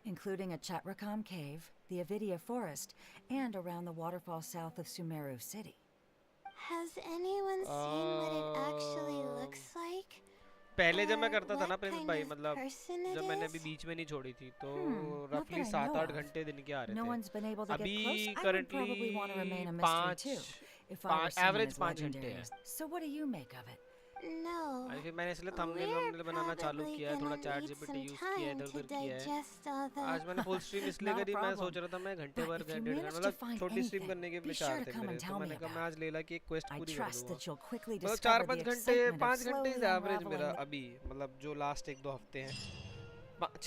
including at Chatrakam Cave, the Avidia Forest, and around the waterfall south of Sumeru City. Has anyone seen what it actually looks like? पहले जब मैं करता था ना What Prince kind भाई of मतलब person it जब मैंने is? अभी बीच में नहीं छोड़ी थी तो not रफली that I know 7-8 of. घंटे दिन के आ रहे No थे one's been able to get अभी close. I would probably want to remain a mystery too, if I were someone average as 5 घंटे legendary. है So what do you make of it? No. अरे फिर मैंने इसलिए thumbnail We're वंबनेल बनाना चालू probably किया है थोड़ा gonna chat need GPT some use किया है time इधर to उधर किया है digest all the... आज मैंने फुल स्ट्रीम इसलिए Not a करी मैं problem. सोच रहा था मैं घंटे But भर if का you डेढ़ manage घंटा to मतलब find छोटी स्ट्रीम anything, करने के be विचार sure to थे come मेरे and तो tell मैंने me कहा मैं about आज लेला की एक क्वेस्ट I पूरी कर trust दूंगा that you'll quickly मतलब discover 4-5 the घंटे excitement of 5 घंटे slowly एवरेज मेरा unraveling. अभी मतलब जो लास्ट 1-2 हफ्ते हैं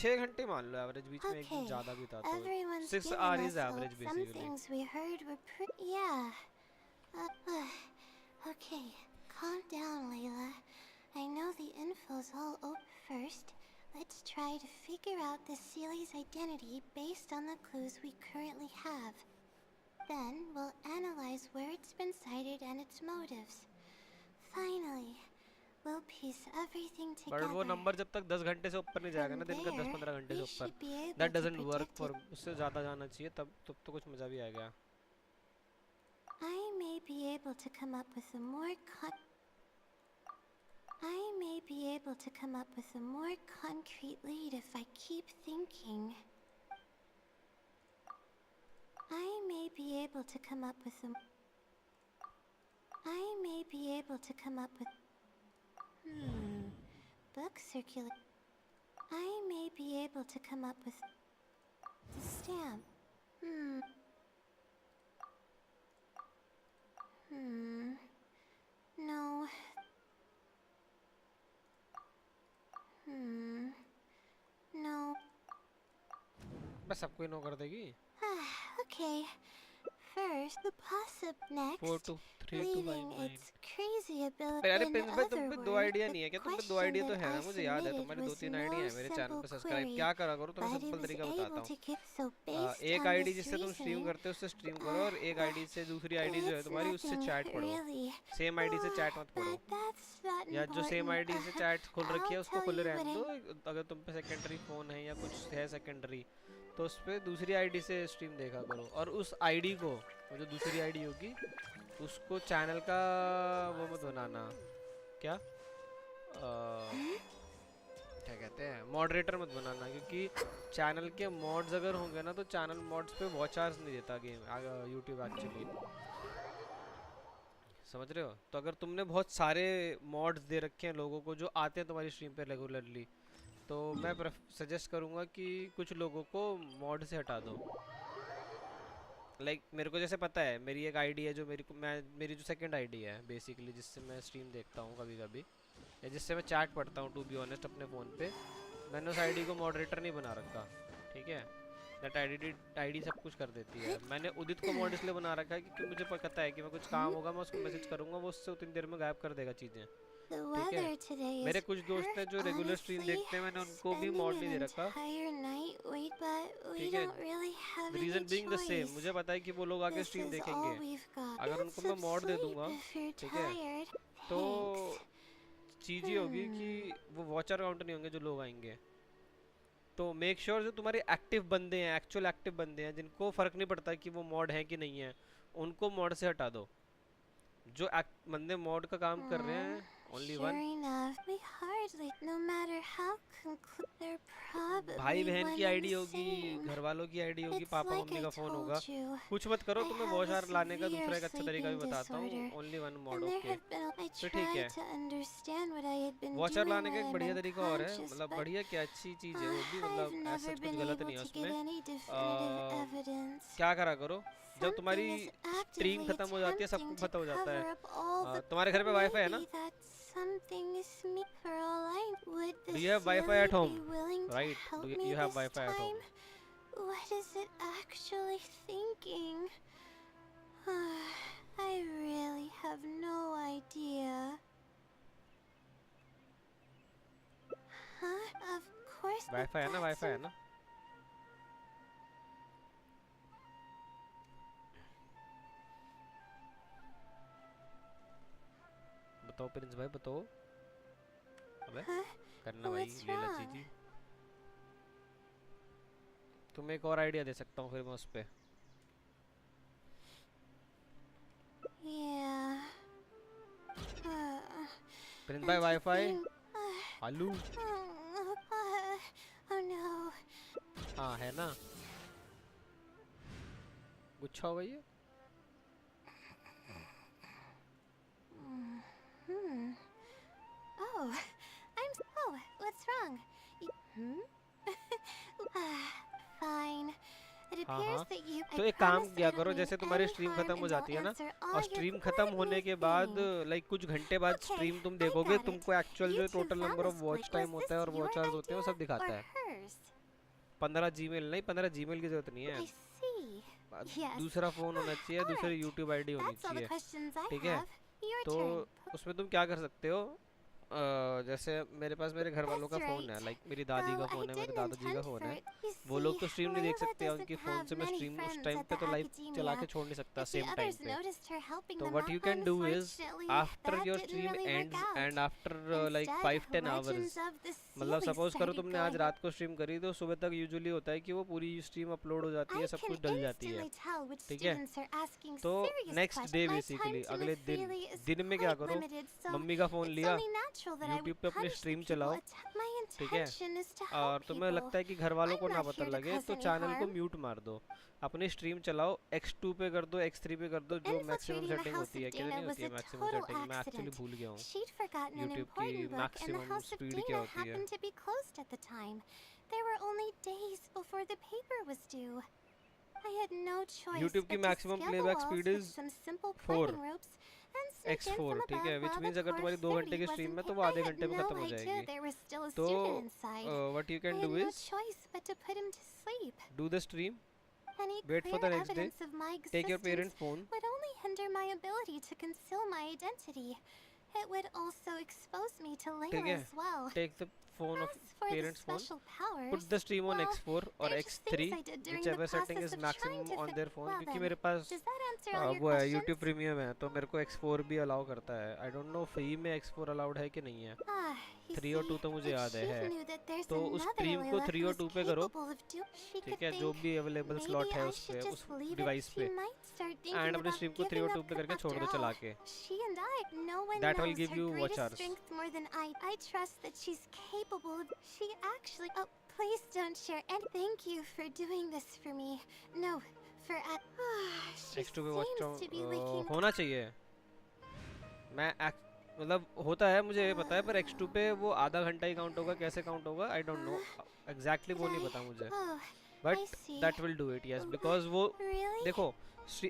6 घंटे मान लो एवरेज बीच में एक दिन Okay, ज़्यादा भी था तो everyone's 6 given hours us is average some basically things we heard were pretty... Yeah. Okay, calm down, Layla. I know the info's all over first. Let's try to figure out the Seelie's identity based on the clues we currently have. Then we'll analyze where it's been sighted and its motives. Finally, we'll piece everything together. But वो number जब तक 10 घंटे से ऊपर नहीं जाएगा ना दिन का 10-15 घंटे से We should be ऊपर able that to doesn't work predict for it. उससे ज़्यादा जाना चाहिए तब तो कुछ मज़ा भी आएगा I may be able to come up with a more concrete lead if I keep thinking. I may be able to come up with book circulate. I may be able to come up with the stamp. No. No. बस सबको no कर देगी Okay. First, the possum next. 4 2 3 2 Leaving 5 its crazy ability. पर यार In Prince भाई तुम other पे 2 words, idea the नहीं है क्या तुम पे 2 question आइडिया तो that है I ना मुझे याद है submitted तुम्हारे was 2-3 no आईडी है मेरे चैनल simple पे सब्सक्राइब query, क्या करा करो तुम्हें but it सिंपल was तरीका able बताता to हूँ get so based एक on आईडी this जिससे तुम स्ट्रीम reasoning, करते हो उससे स्ट्रीम करो और एक आईडी से दूसरी आईडी जो है it's तुम्हारी उससे nothing चैट पढ़ो really. सेम आईडी से चैट मत पढ़ो But that's not या जो सेम important. आईडी से चैट खोल रखी है I'll उसको tell खुले you रहने what दो अगर तुम पे सेकेंडरी फोन है या कुछ है सेकेंडरी तो उस पे दूसरी आईडी से स्ट्रीम देखा करो और उस आईडी को वो जो दूसरी आईडी होगी उसको चैनल का वो मत बनाना क्या क्या कहते हैं मॉडरेटर मत बनाना क्योंकि चैनल के मॉड्स अगर होंगे ना तो चैनल मॉड्स पे वॉच आवर्स नहीं देता गेम यूट्यूब एक्चुअली समझ रहे हो तो अगर तुमने बहुत सारे मॉड्स दे रखे हैं लोगों को जो आते हैं तुम्हारी स्ट्रीम पे रेगुलरली तो मैं सजेस्ट करूंगा कि कुछ लोगों को मॉड से हटा दो लाइक मेरे को जैसे पता है मेरी एक आईडी है जो मेरी जो सेकंड आईडी है बेसिकली, जिससे मैं स्ट्रीम देखता हूँ कभी कभी, या जिससे मैं चैट पढ़ता हूँ टू बी ऑनेस्ट अपने फ़ोन पे, मैंने उस आईडी को मॉडरेटर नहीं बना रखा, ठीक है। दैट आईडी सब कुछ कर देती है। मैंने उदित को मॉड इसलिए बना रखा है क्योंकि मुझे पता है कि मैं कुछ काम होगा मैं उसको मैसेज करूँगा, वो उससे उतनी देर में गायब कर देगा चीज़ें, ठीक है। मेरे कुछ दोस्त हैं जो रेगुलर स्ट्रीम देखते हैं, मैंने उनको भी मॉड नहीं दे रखा, ठीक है। रीज़न बीइंग द सेम, मुझे पता है कि वो लोग आगे स्ट्रीम देखेंगे, अगर उनको मैं मॉड दे दूंगा, ठीक है, तो चीज़ ये होगी कि वो वॉचर काउंट नहीं होंगे जो लोग आएंगे। तो मेक श्योर जो तुम्हारे एक्टिव बंदे हैं, एक्चुअल एक्टिव बंदे हैं, जिनको फ़र्क नहीं पड़ता कि वो मॉड है कि नहीं है, उनको मॉड से हटा दो। जो बंदे मॉड का काम कर रहे हैं, ओनली वन। भाई बहन की आईडी होगी, घर वालों की आईडी होगी, पापा मम्मी का फ़ोन होगा, कुछ मत करो। तुम्हें वॉचर लाने का दूसरा एक अच्छा तरीका भी बताता हूँ, ओनली वन मॉड, ओके तो ठीक है। वॉचर लाने का एक बढ़िया तरीका और है, मतलब बढ़िया क्या अच्छी चीज़ है वो भी, मतलब ऐसा कुछ गलत नहीं है उसमें। क्या करा करो, जब तुम्हारी स्ट्रीम खत्म हो जाती है, सब कुछ खत्म हो जाता है, तुम्हारे घर पे वाईफाई है ना? Do you have Wi-Fi at home? Right? You have Wi-Fi at home? What is it actually thinking? I really have no idea. Huh? Of course. Wi-Fi है ना? Wi-Fi है ना? बताओ प्रिंस भाई, बताओ। अबे करना भाई, ले ला चीज़ी। तुम्हें एक और आइडिया दे सकता हूँ फिर मैं उस पे। प्रिंस भाई वाईफाई आलू हाँ है ना, गुच्छा हो गई है। What's wrong? Fine. It appears that you. तो एक काम किया करो, जैसे तुम्हारी स्ट्रीम खत्म हो जाती है ना, और स्ट्रीम खत्म होने के बाद लाइक कुछ घंटे बाद स्ट्रीम तुम देखोगे, तुमको एक्चुअल जो total number of watch time होता है और वॉच आवर्स होते हैं वो सब दिखाता है। 15 जीमेल नहीं, 15 जीमेल की जरूरत नहीं है, दूसरा फ़ोन होना चाहिए, दूसरी यूट्यूब आईडी होनी चाहिए, ठीक है। तो उसमें तुम क्या कर सकते हो, जैसे मेरे पास मेरे घर वालों का फ़ोन है, लाइक मेरी दादी का फ़ोन है, मेरे दादाजी का फ़ोन है, वो लोग तो स्ट्रीम नहीं देख सकते, उनके फ़ोन से मैं स्ट्रीम उस टाइम पे तो लाइव चला के छोड़ नहीं सकता सेम टाइम पे। तो what you can do is after your stream ends and after like 5-10 hours, मतलब सपोज करो तुमने आज रात को स्ट्रीम करी तो सुबह तक यूजुअली होता है कि वो पूरी स्ट्रीम अपलोड हो जाती है, सब कुछ डल जाती है, ठीक है। तो नेक्स्ट डे बेसिकली अगले दिन में क्या करो, मम्मी का फ़ोन लिया, यूट्यूब पे अपनी स्ट्रीम चलाओ, ठीक है, और तुम्हें लगता है कि घर वालों को ना पता लगे तो चैनल को म्यूट मार दो, अपनी स्ट्रीम चलाओ, X2 पे कर दो, X3 पे कर दो, जो मैक्सिमम सेटिंग होती है, कितनी होती है मैक्सिमम सेटिंग, मैं एक्चुअली भूल गया हूँ यूट्यूब की मैक्सिमम स्पीड क्या होती है। यूट्यूब की maximum playback speed is 4x4, ठीक है, विच मीन्स अगर तुम्हारी 2 घंटे की स्ट्रीम है तो वो आधे घंटे में खत्म हो जाएगी। तो what you can do is do the stream, wait for the next day, take your parents' phone, would only hinder my ability to conceal my identity. It would also expose me to Layla as well. take the phone of parents' phone, put the stream on X4 or X3, whichever setting is maximum on their phone, क्योंकि मेरे पास वो है YouTube Premium है तो मेरे को X4 भी allow करता है। I don't know फ्री में X4 अलाउड है कि नहीं है, 3 और 2 तो मुझे याद है। तो उस स्ट्रीम को 3 और 2 पे करो, ठीक है, जो भी अवेलेबल स्लॉट है उस पे, उस डिवाइस पे, एंड अपनी स्ट्रीम को 3 और 2 पे करके छोड़ दो चला के, that will give you watch hours. I trust that she's capable of. She actually. Oh, please don't share. And thank you for doing this for me. No, for she X2 पे seems to be leaking. होना चाहिए, मैं मतलब होता है मुझे ये पता है, पर X2 पे वो आधा घंटा ही काउंट होगा, कैसे काउंट होगा आई डोंट नो एग्जैक्टली, वो नहीं पता मुझे। But see. That will do it yes because वो Really? देखो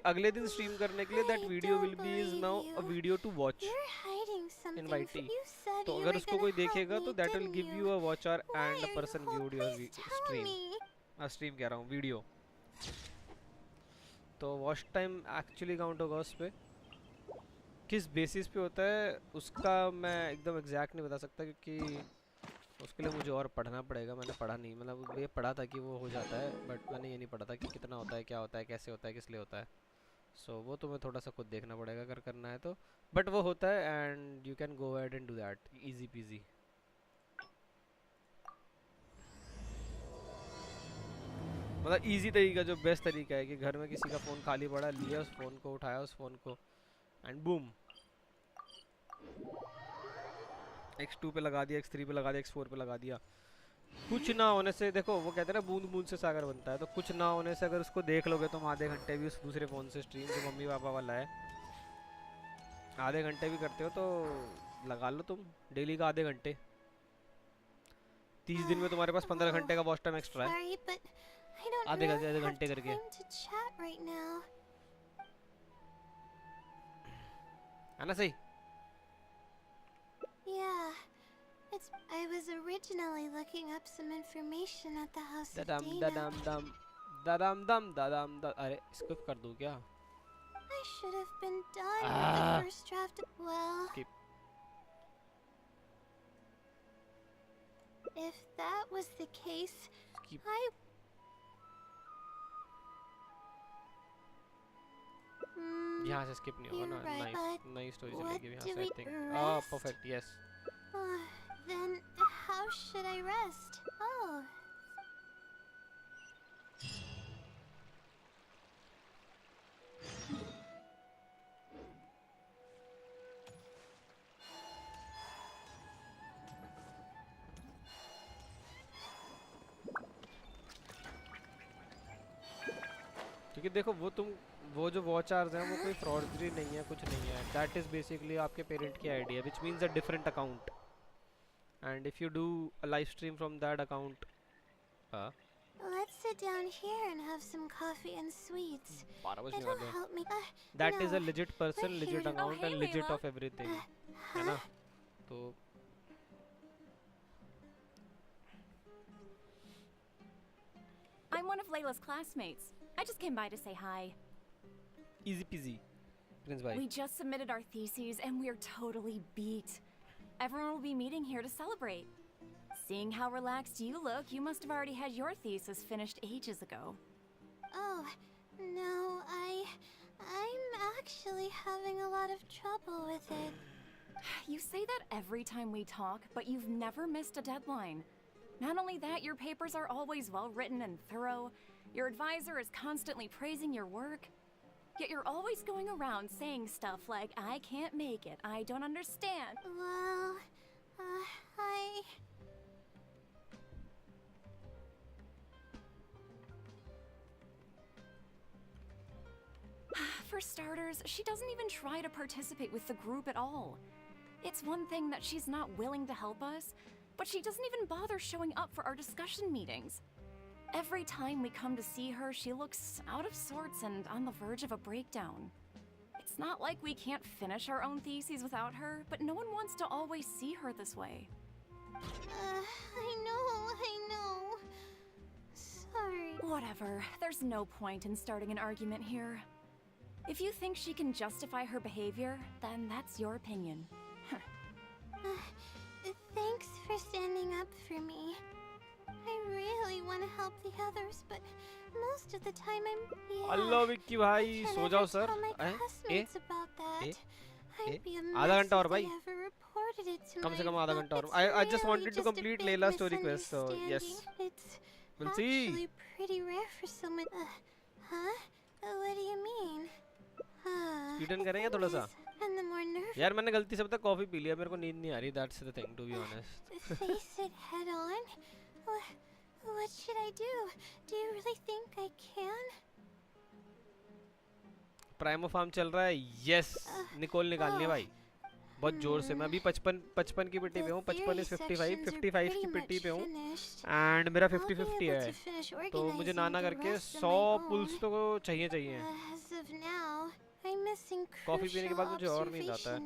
अगले दिन स्ट्रीम करने के लिए that I video will don't be is now a believe you. Video to watch You're hiding something. YT. You said तो you अगर were उसको gonna कोई help देखेगा me, तो that will didn't give you? You a watcher Why and a are you person hol- viewed your Please tell stream me. Stream कह रहा हूँ video तो वॉच टाइम एक्चुअली काउंट होगा उस पर किस बेसिस पे होता है उसका मैं एकदम एग्जैक्ट नहीं बता सकता क्योंकि उसके लिए मुझे और पढ़ना पड़ेगा मैंने पढ़ा नहीं मतलब ये पढ़ा था कि वो हो जाता है बट मैंने ये नहीं पढ़ा था कि कितना होता है क्या होता है कैसे होता है किस लिए होता है सो वो तुम्हें थोड़ा सा खुद देखना पड़ेगा अगर करना है तो बट वो होता है and you can go ahead and do that easy PG मतलब इजी तरीका जो बेस्ट तरीका है कि घर में किसी का फ़ोन खाली पड़ा लिया उस फ़ोन को उठाया उस फ़ोन को एंड बूम X2 पे लगा दिया X3 पे लगा दिया X4 पे लगा दिया कुछ ना होने से देखो वो कहते हैं ना बूंद बूंद से सागर बनता है तो कुछ ना होने से अगर उसको देख लोगे तुम आधे घंटे भी उस दूसरे फ़ोन से स्ट्रीम जो मम्मी पापा वाला है आधे घंटे भी करते हो तो लगा लो तुम डेली का आधे घंटे 30 दिन में तुम्हारे पास 15 घंटे का वॉच टाइम एक्स्ट्रा है Sorry, but I don't आधे really आधे have घंटे करके time to chat right now. है ना सही Yeah. I was originally looking up some information at the house of ददम Dana. ददम दम ददम दम ददम द अरे स्किप कर दूं क्या I should have been done with the first draft. Well, Skip. if that was the case, Skip. यहाँ से skip नहीं होगा ना you're right, नाइस but नई स्टोरी what चलेगी यहाँ do से आई we think rest? Perfect yes then how should I rest? Oh. क्योंकि देखो वो जो वॉच आवर्स हैं वो कोई फ्रॉडरी नहीं है कुछ नहीं है दैट इज बेसिकली आपके पेरेंट की आईडी है which means a different account and if you do a live stream from that account Let's sit down here and have some coffee and sweets. 12 बजने It'll वाले हैं help me. That is a No. legit person We're legit here to- account Oh, and hey, legit Layla. of everything है ना तो I'm one of Layla's classmates. I just came by to say hi. easy peasy Prince भाई We just submitted our theses and we're totally beat. Everyone will be meeting here to celebrate. Seeing how relaxed you look, you must have already had your thesis finished ages ago. Oh, no, I'm actually having a lot of trouble with it. You say that every time we talk, but you've never missed a deadline. Not only that, your papers are always well written and thorough. Your advisor is constantly praising your work. Yet you're always going around saying stuff like, I can't make it, I don't understand. Well, For starters, she doesn't even try to participate with the group at all. It's one thing that she's not willing to help us, but she doesn't even bother showing up for our discussion meetings. Every time we come to see her, she looks out of sorts and on the verge of a breakdown. It's not like we can't finish our own theses without her, but no one wants to always see her this way. I know. Sorry. Whatever, there's no point in starting an argument here. If you think she can justify her behavior, then that's your opinion. Thanks for standing up for me. I really want to help the others, but most of the time yeah, अल्लाह विक्की भाई I can't so ever जाओ sir tell my हैं classmates about that. I'd be a आधा mess घंटा और if they भाई ever reported it to कम से my कम आधा book. घंटा और It's I just really wanted to just a complete big Layla's story quest so yes misunderstanding. It's Vinci actually pretty rare for someone. Huh? What do you mean? स्पीडन करेंगे थोड़ा सा And the more nervous. यार मैंने गलती से पता coffee P लिया मेरे को नींद नहीं आ रही that's the thing to be honest Face it head on? What should I do? Do you really think I can? Primo farm चल रहा है यस निकोल निकालनी है भाई बहुत जोर से। मैं अभी 55 की पिट्टी पे हूँ। 55 इज 55, 55 की पिट्टी पे हूँ एंड मेरा 50-50 है। तो मुझे ना करके 100 पुल्स तो चाहिए। कॉफ़ी पीने के बाद मुझे और नींद आता है।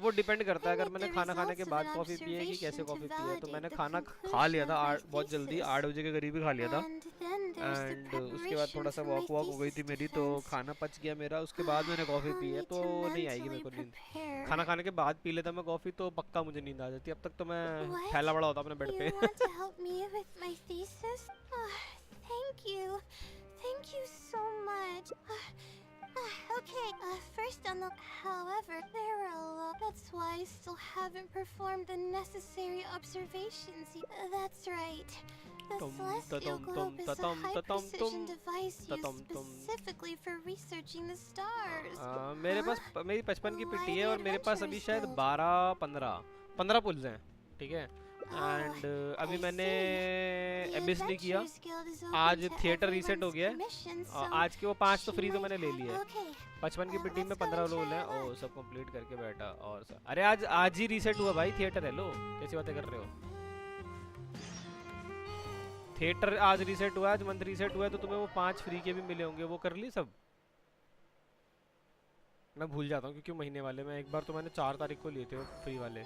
वो डिपेंड करता है, अगर मैंने खाना खाने के बाद कॉफ़ी पी है कि कैसे कॉफ़ी पी है। तो मैंने खाना खा लिया था बहुत जल्दी, 8 बजे के करीब ही खा लिया था एंड उसके बाद थोड़ा सा वॉक हो गई थी मेरी, तो खाना पच गया मेरा। उसके बाद मैंने कॉफ़ी पी है, तो नहीं आएगी मेरे को नींद। खाना खाने के बाद पी लेता मैं कॉफ़ी तो पक्का मुझे नींद आ जाती। अब तक तो मैं फैला बड़ा होता अपने बेड पे। Thank you so much. Okay, first on the... However, there are a lot. That's why I still haven't performed the necessary observations. That's right. The celestial globe is a high-precision device used specifically for researching the stars. मेरे पास मेरी 55 की पिट्टी है और मेरे पास अभी शायद 15 pools हैं, ठीक है। एंड अभी मैंने एबिस नहीं किया। आज थिएटर रीसेट हो गया है। आज के वो 5 तो फ्री तो मैंने ले लिए। 55 की पिट्टी में 15 लोग हैं। ओ सब कंप्लीट करके बैठा और सब। अरे आज ही रीसेट हुआ भाई थिएटर। हेलो, कैसी बातें कर रहे हो? थिएटर आज रीसेट हुआ, आज मंथ रीसेट हुआ है, तो तुम्हें वो 5 फ्री के भी मिले होंगे। वो कर ली सब? मैं भूल जाता हूँ क्योंकि महीने वाले में एक बार तो मैंने 4 तारीख को लिए थे फ्री वाले।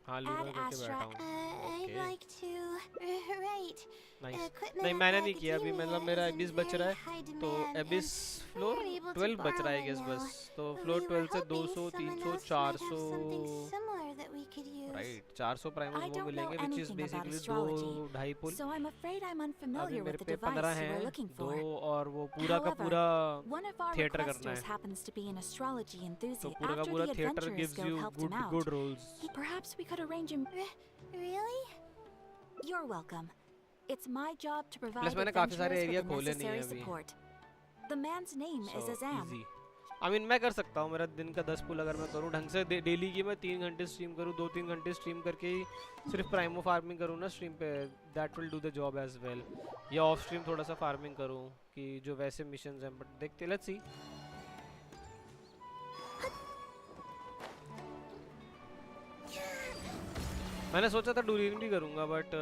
हाँ लूना करके बैठा हूँ। नहीं मैंने नहीं किया अभी, मतलब मेरा एबिस बच रहा है। तो एबिस फ्लोर 12 बच रहा है गेस बस। तो फ्लोर 12 से 200, 300, 400 राइट 400 प्राइमर्स वो मिलेंगे, विच इज बेसिकली 2-2.5 पुल। अभी मेरे पे 15 हैं, 2 और वो पूरा का पूरा थिएटर करना है। तो पूरा का पूरा theatre gives you good roles. Really? You're welcome. It's my job to provide मैंने काफी सारे एरिया adventurers with खोले the नहीं है necessary अभी। support. The man's name is Azam. I mean, मैं कर सकता हूँ। मेरा दिन का 10 पुल अगर मैं करूँ ढंग से डेली की, मैं 3 घंटे स्ट्रीम करूँ, 2-3 घंटे स्ट्रीम करके ही सिर्फ प्राइमो फार्मिंग करूँ ना स्ट्रीम पे, that will do the job as well. या ऑफ स्ट्रीम थोड़ा सा फार्मिंग करूँ कि जो वैसे मिशंस हैं, बट देखते लेट्स सी। मैंने सोचा था डूरिन भी करूँगा बट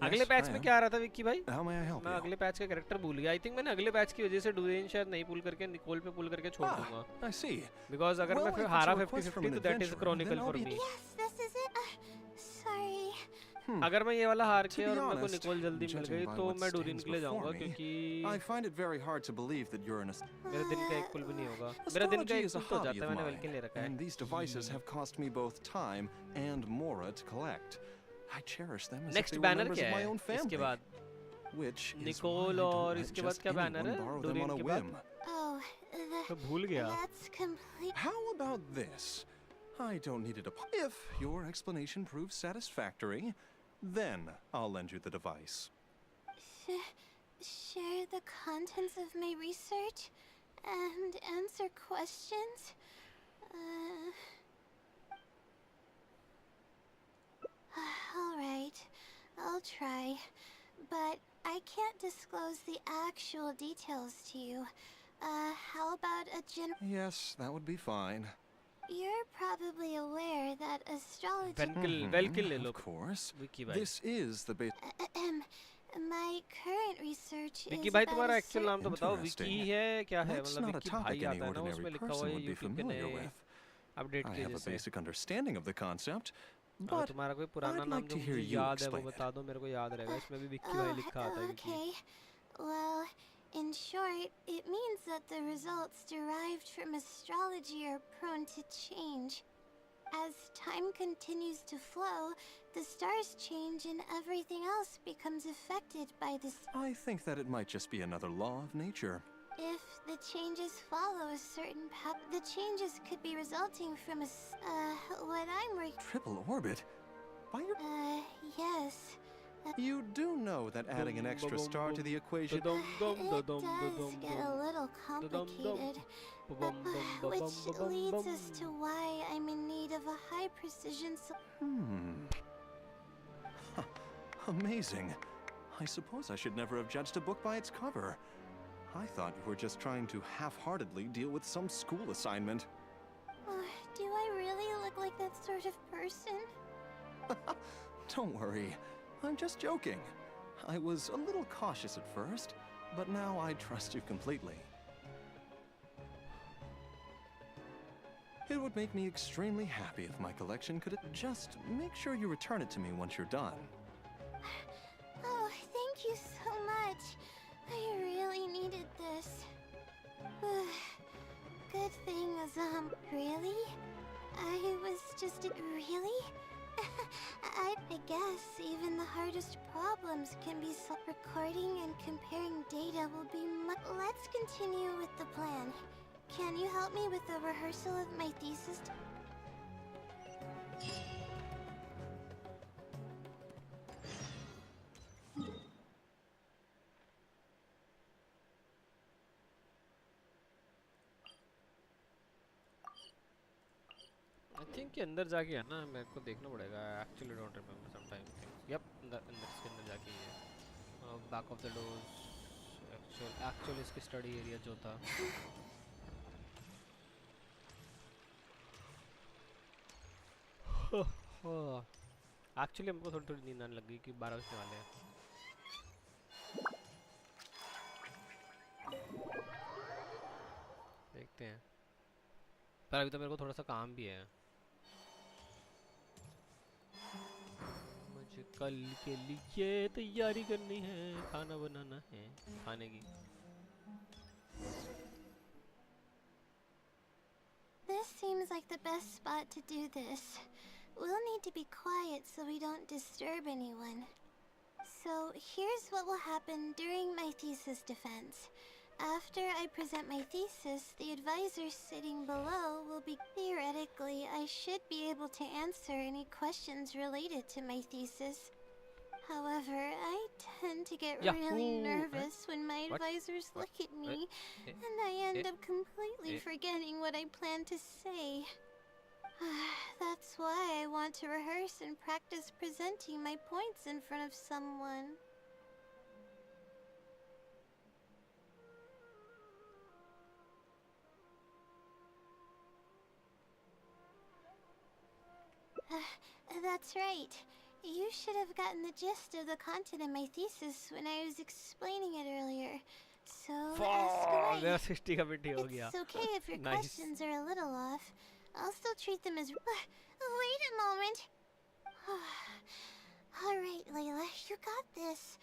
अगले पैच में क्या आ रहा था विक्की भाई? मैं अगले पैच का कैरेक्टर भूल गया। आई थिंक मैंने अगले पैच की वजह से डूरेन शायद नहीं पुल करके निकोल पे पुल करके छोड़ दूंगा। बिकॉज़ अगर मैं फिर हारा 50-50 तो that is Chronicle for me. अगर मैं ये वाला हार के और मेरे को निकोल जल्दी मिल गई तो मैं डूरिन के लिए जाऊंगा, क्योंकि मेरे दिन का एक पुल भी नहीं होगा। मेरा दिन का एक पुल तो जाता है, मैंने वेलकिन ले रखा है। नेक्स्ट बैनर क्या है इसके बाद? निकोल और इसके बाद क्या बैनर है डोरियन के बाद? तो भूल गया। How about this? I don't need it. If your explanation proves satisfactory, then I'll lend you the device. Share the contents of my research and answer questions? Alright, I'll try, but I can't disclose the actual details to you. How about a Yes, that would be fine. You're probably aware that astrology... Velkill ले लो। Of course. Vicky भाई। This is the base. My current research is Vicky भाई तुम्हारा about actual नाम तो बताओ। विक्की है क्या है? That's मतलब not a विक्की topic भाई any आता है ना, ordinary उसमें लिखा हुआ person है would be यूट्यूब पे familiar नए with. अपडेट I की have a वजह से। basic understanding of the concept, but तुम्हारा कोई पुराना I'd नाम like जो to hear मुझे you याद है वो explain it. बता दो, मेरे को याद रहेगा। इसमें भी विक्की भाई लिखा आता है Vicky. okay. Well, in short, it means that the results derived from astrology are prone to change. As time continues to flow, the stars change and everything else becomes affected by this. I think that it might just be another law of nature. If the changes follow a certain path, the changes could be resulting from what I'm Triple orbit? Why yes. You do know that adding an extra star to the equation... It does get a little complicated, which leads us to why I'm in need of a high precision Amazing. I suppose I should never have judged a book by its cover. I thought you were just trying to half-heartedly deal with some school assignment. Do I really look like that sort of person? Don't worry. I'm just joking. I was a little cautious at first, but now I trust you completely. It would make me extremely happy if my collection could just make sure you return it to me once you're done. Oh, thank you so much. I really needed this. Good thing is, really? I was just, really? I guess even the hardest problems can be solved. Recording and comparing data will be Let's continue with the plan. Can you help me with the rehearsal of my thesis? I think कि अंदर जाके है ना, मेरे को देखना पड़ेगा. Actually don't remember some time things. Yup, अंदर इसके अंदर जाके ही है. Back of the doors. Actually इसकी स्टडी एरिया जो था. एक्चुअली हमको थोड़ी थोड़ी नींद आने लग गई कि 12 बजने वाले हैं. देखते हैं, पर अभी तो मेरे को थोड़ा सा काम भी है. मुझे कल के लिए तैयारी करनी है, खाना बनाना है, खाने की. This seems like the best spot to do this. We'll need to be quiet so we don't disturb anyone. So here's what will happen during my thesis defense. After I present my thesis, the advisor sitting below will be... Theoretically, I should be able to answer any questions related to my thesis. However, I tend to get really nervous when my advisors look at me, and I end up completely forgetting what I plan to say. That's why I want to rehearse and practice presenting my points in front of someone. That's right. You should have gotten the gist of the content of my thesis when I was explaining it earlier. So, ask away. मेरा 60 का minute हो गया. It's okay if your questions are a little off. I'll still treat them as... Wait a moment. All right, Layla, you got this.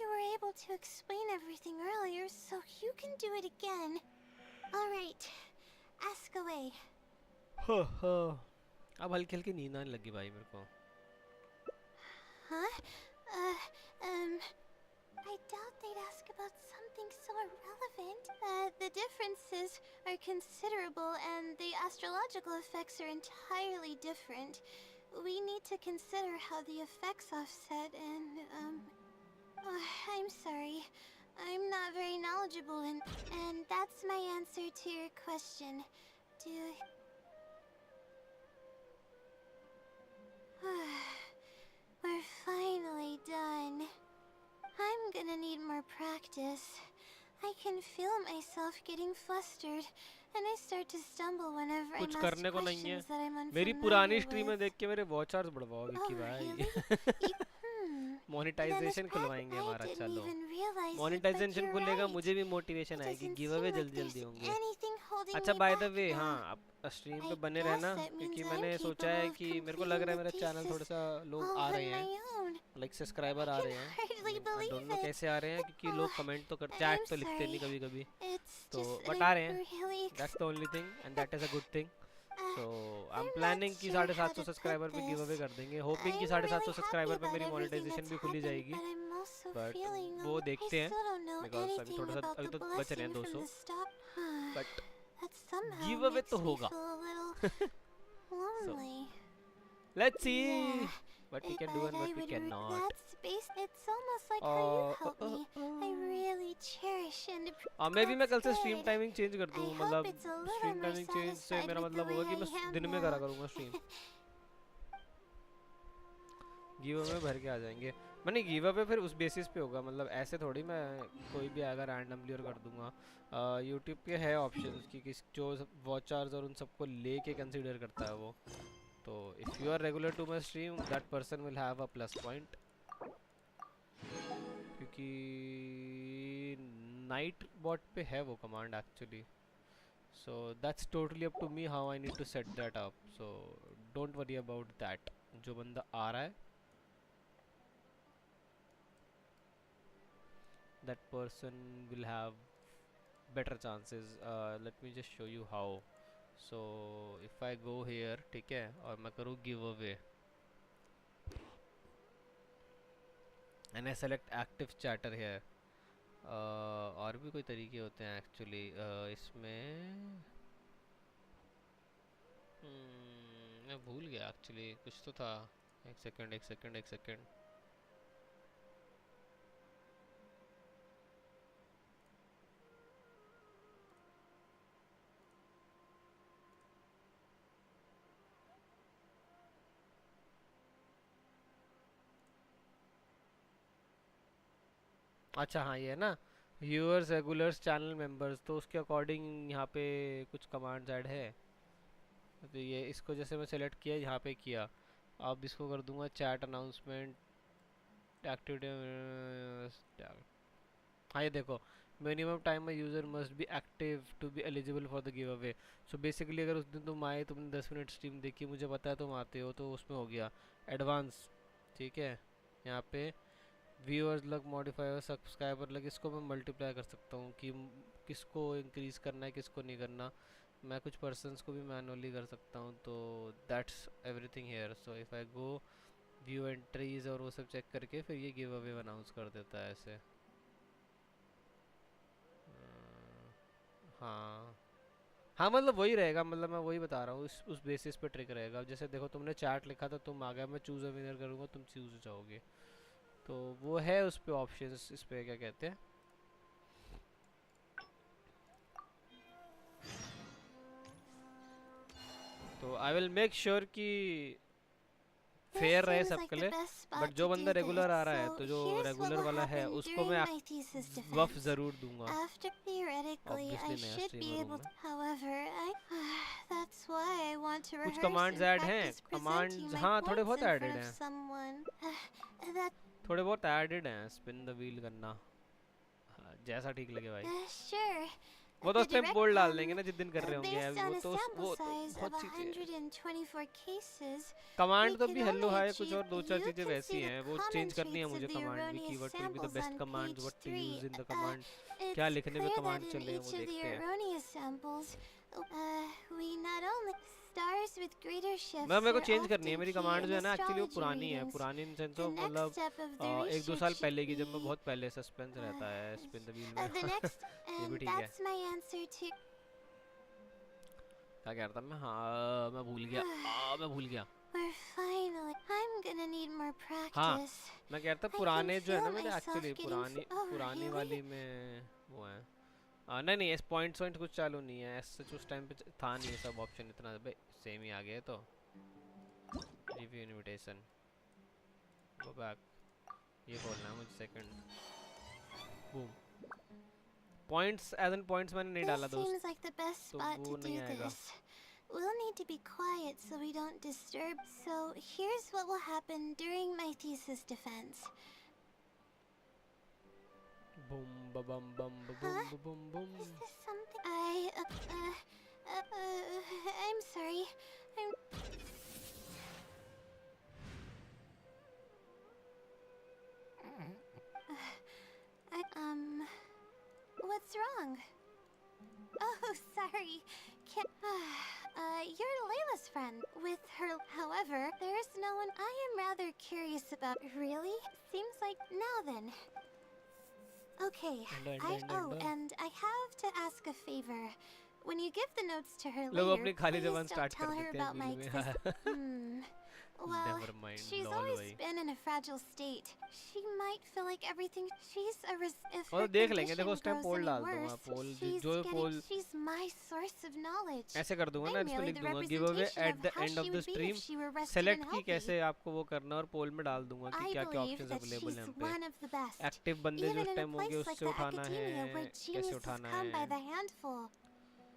You were able to explain everything earlier, so you can do it again. All right. Ask away. अब हल्की हल्की नींद आने लगी भाई मेरे को. Huh? I doubt they'd ask about something so irrelevant. The differences are considerable and the astrological effects are entirely different. We need to consider how the effects offset and, I'm sorry. I'm not very knowledgeable in... And that's my answer to your question. We're finally done. I'm gonna need more practice. I can feel myself getting flustered, and I start to stumble whenever I'm कुछ asked करने को नहीं है. questions that I'm मेरी unfamiliar पुरानी stream में with. देख के मेरे वॉच आवर्स बढ़वाओ विक्की Oh, भाई. really? मोनेटाइजेशन Then खुलवाएंगे I हमारा. didn't चलो even realize it, monetisation but you're खुलेगा, right. मुझे भी मोटिवेशन It आएगी. doesn't give seem away like जल्दी जल्दी there's होंगे. anything holding अच्छा me by the back way, now. हाँ, आप स्ट्रीम पे I बने guess रहना, that means क्योंकि I'm मैंने सोचा capable है of कि मेरे को लग रहा है मेरा completing the चैनल थोड़ा thesis सा लोग all आ on रहे my हैं, own. Like subscriber uh I रहे can हैं. hardly I believe don't know it. कैसे आ रहे हैं, क्योंकि लोग कमेंट तो कर, I'm चैट तो लिखते नहीं sorry. कभी कभी. It's तो just but that uh I'm रहे हैं. really that's the only thing and that is a good thing. So I'm I'm planning not कि sure how 750 to subscriber put पे गिव अवे this. कर देंगे. Hopping कि I'm 750 really subscriber happy पे about मेरी everything monetization that's भी खुली happened, जाएगी. but I'm also but feeling वो I देखते हैं, still don't know बिकॉज अभी anything थोड़ा सा about अभी the तो बच रहे हैं blessing from 200. the stop. But That somehow give away makes तो me होगा. feel a little lonely. Let's see Yeah. What we can But do and I what we would can not. it's almost like how you helped me. I really cherish and मे भी मैं कल से That's stream good. Timing change कर दूं. I hope मतलब it's a little stream more timing change से satisfied मेरा with the मतलब होगा way कि मैं I दिन में करा handle. करूंगा स्ट्रीम. गिव अवे भर के आ जाएंगे. मैंने गिव अवे फिर उस बेसिस पे होगा, मतलब ऐसे थोड़ी मैं कोई भी आएगा रैंडमली और कर दूंगा। यूट्यूब पे है ऑप्शंस कि किस जो वॉचर्स और उन सबको लेके कंसीडर करता है वो। तो if you are regular to my stream that person will have a plus point, क्योंकि नाइट बॉट पे है वो command actually. So that's totally up to me how I need to set that up. So don't worry about that. जो बंदा आ रहा है that person will have better chances. Let me just show you how. So if I go here, ठीक है, और मैं करूँ give away and I select active chatter here. और भी कोई तरीके होते हैं एक्चुअली इसमें। मैं भूल गया एक्चुअली, कुछ तो था। एक सेकंड। अच्छा हाँ, ये है ना व्यूअर्स रेगुलर्स चैनल मेंबर्स, तो उसके अकॉर्डिंग यहाँ पे कुछ कमांड्स ऐड है। तो ये इसको जैसे मैं सेलेक्ट किया, यहाँ पे किया, अब इसको कर दूंगा चैट अनाउंसमेंट एक्टिविटी। हाँ ये देखो, minimum time user must be active to be eligible for the give away. So basically अगर उस दिन तुम आए, तुमने 10 मिनट स्ट्रीम देखी, मुझे पता है तुम आते हो, तो उसमें हो गया एडवांस। ठीक है, यहाँ पे व्यूअर्स लग, मॉडिफायर, सब्सक्राइबर लग, इसको मैं मल्टीप्लाई कर सकता हूँ कि किसको इंक्रीज़ करना है किसको नहीं करना। मैं कुछ पर्सन्स को भी मैनुअली कर सकता हूँ। तो that's everything here. So if I go view entries और वो सब चेक करके फिर ये गिव अवे अनाउंस कर देता है ऐसे। हाँ हाँ, मतलब वही रहेगा, मतलब मैं वही बता रहा हूँ, उस बेसिस पे ट्रिक रहेगा। जैसे देखो तुमने चैट लिखा था, तुम आ गया, मैं चूज़ अ विनर करूँगा, तुम चूज़ जाओगे, तो वो है उस पे ऑप्शंस, इस पे क्या कहते हैं। तो आई विल मेक श्योर कि फेयर रहे सबके लिए। बट जो बंदा रेगुलर आ रहा है, तो जो रेगुलर वाला है उसको मैं बफ जरूर दूंगा। ऑब्वियसली नया स्ट्रीमर हूं मैं। कुछ कमांड्स ऐड हैं, कमांड्स हाँ थोड़े बहुत एडेड हैं, थोड़े बहुत एडेड हैं। स्पिन द व्हील करना, जैसा ठीक लगे भाई। वो तो उस टाइम बोल डाल देंगे ना जिस दिन कर रहे होंगे, वो तो बहुत चीजें। कमांड तो भी हेलो हाय कुछ और दो चार चीजें वैसी हैं, वो चेंज करनी है मुझे कमांड भी, keyword will be the best command, what to use in the command, क्या लिखने में कमांड चले वो देखते हैं। मैं मेरे को चेंज करनी है, मेरी कमांड जो है ना एक्चुअली वो पुरानी है, पुरानी इन सेंस ऑफ मतलब 1-2 साल पहले की, जब मैं बहुत पहले सस्पेंस रहता है स्पिन द व्हील में। ये भी ठीक है। क्या कह रहा था मैं? हाँ मैं भूल गया, मैं भूल गया। हाँ मैं कह रहा था पुराने जो है ना मेरे एक्चुअली पुरानी वाली में वो है। नहीं इस पॉइंट्स कुछ चालू नहीं है ऐसे, उस टाइम पे था नहीं ये सब ऑप्शन, इतना भाई सेम ही आ गया। तो रिव्यू इनविटेशन गो बैक, ये बोलना है मुझे second. Boom, points as in points मैंने नहीं डाला दोस्त, तो वो नहीं आएगा। We'll need to be quiet so we don't disturb. So here's what will happen during my thesis defense. Boom ba bum bum ba boom ba boom boom. Is this something I'm sorry. What's wrong? Oh, sorry. You're Layla's friend. With her, however, there's no one I am rather curious about. Really? Seems like now then. Okay. And I have to ask a favor. When you give the notes to her later, please don't tell her about my Well, Never mind. she's Lol always भाई. been in a fragile state. She might feel like everything she's if और her देख लेंगे. condition देखो उस time grows पोल any डाल worse, दूंगा. पोल she's जो getting pole she's my source of knowledge. ऐसे कर दूंगा ना. I'm इस पे merely लिख the दूंगा give away representation at of the how and she of the would be stream. if she were rested and select की healthy. कैसे आपको वो करना और पोल में डाल दूंगा कि I क्या क्या believe options that available she's हैं पे. one of the best. Active बंदे जो Even उस in a टाइम होंगे place like उससे the उठाना है. academia where कैसे geniuses उठाना come by है. the handful.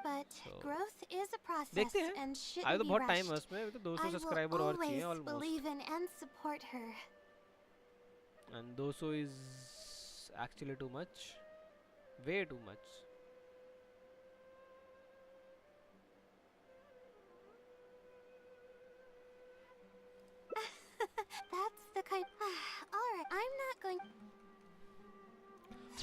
But So, growth is a process देखते हैं. and अभी shouldn't तो be बहुत टाइम है rushed. उसमें. अभी तो I 200 will सब्सक्राइबर और चाहिए always almost. believe in and support her. And 200 is actually too much. Way too much. That's the kind. Alright, I'm not going.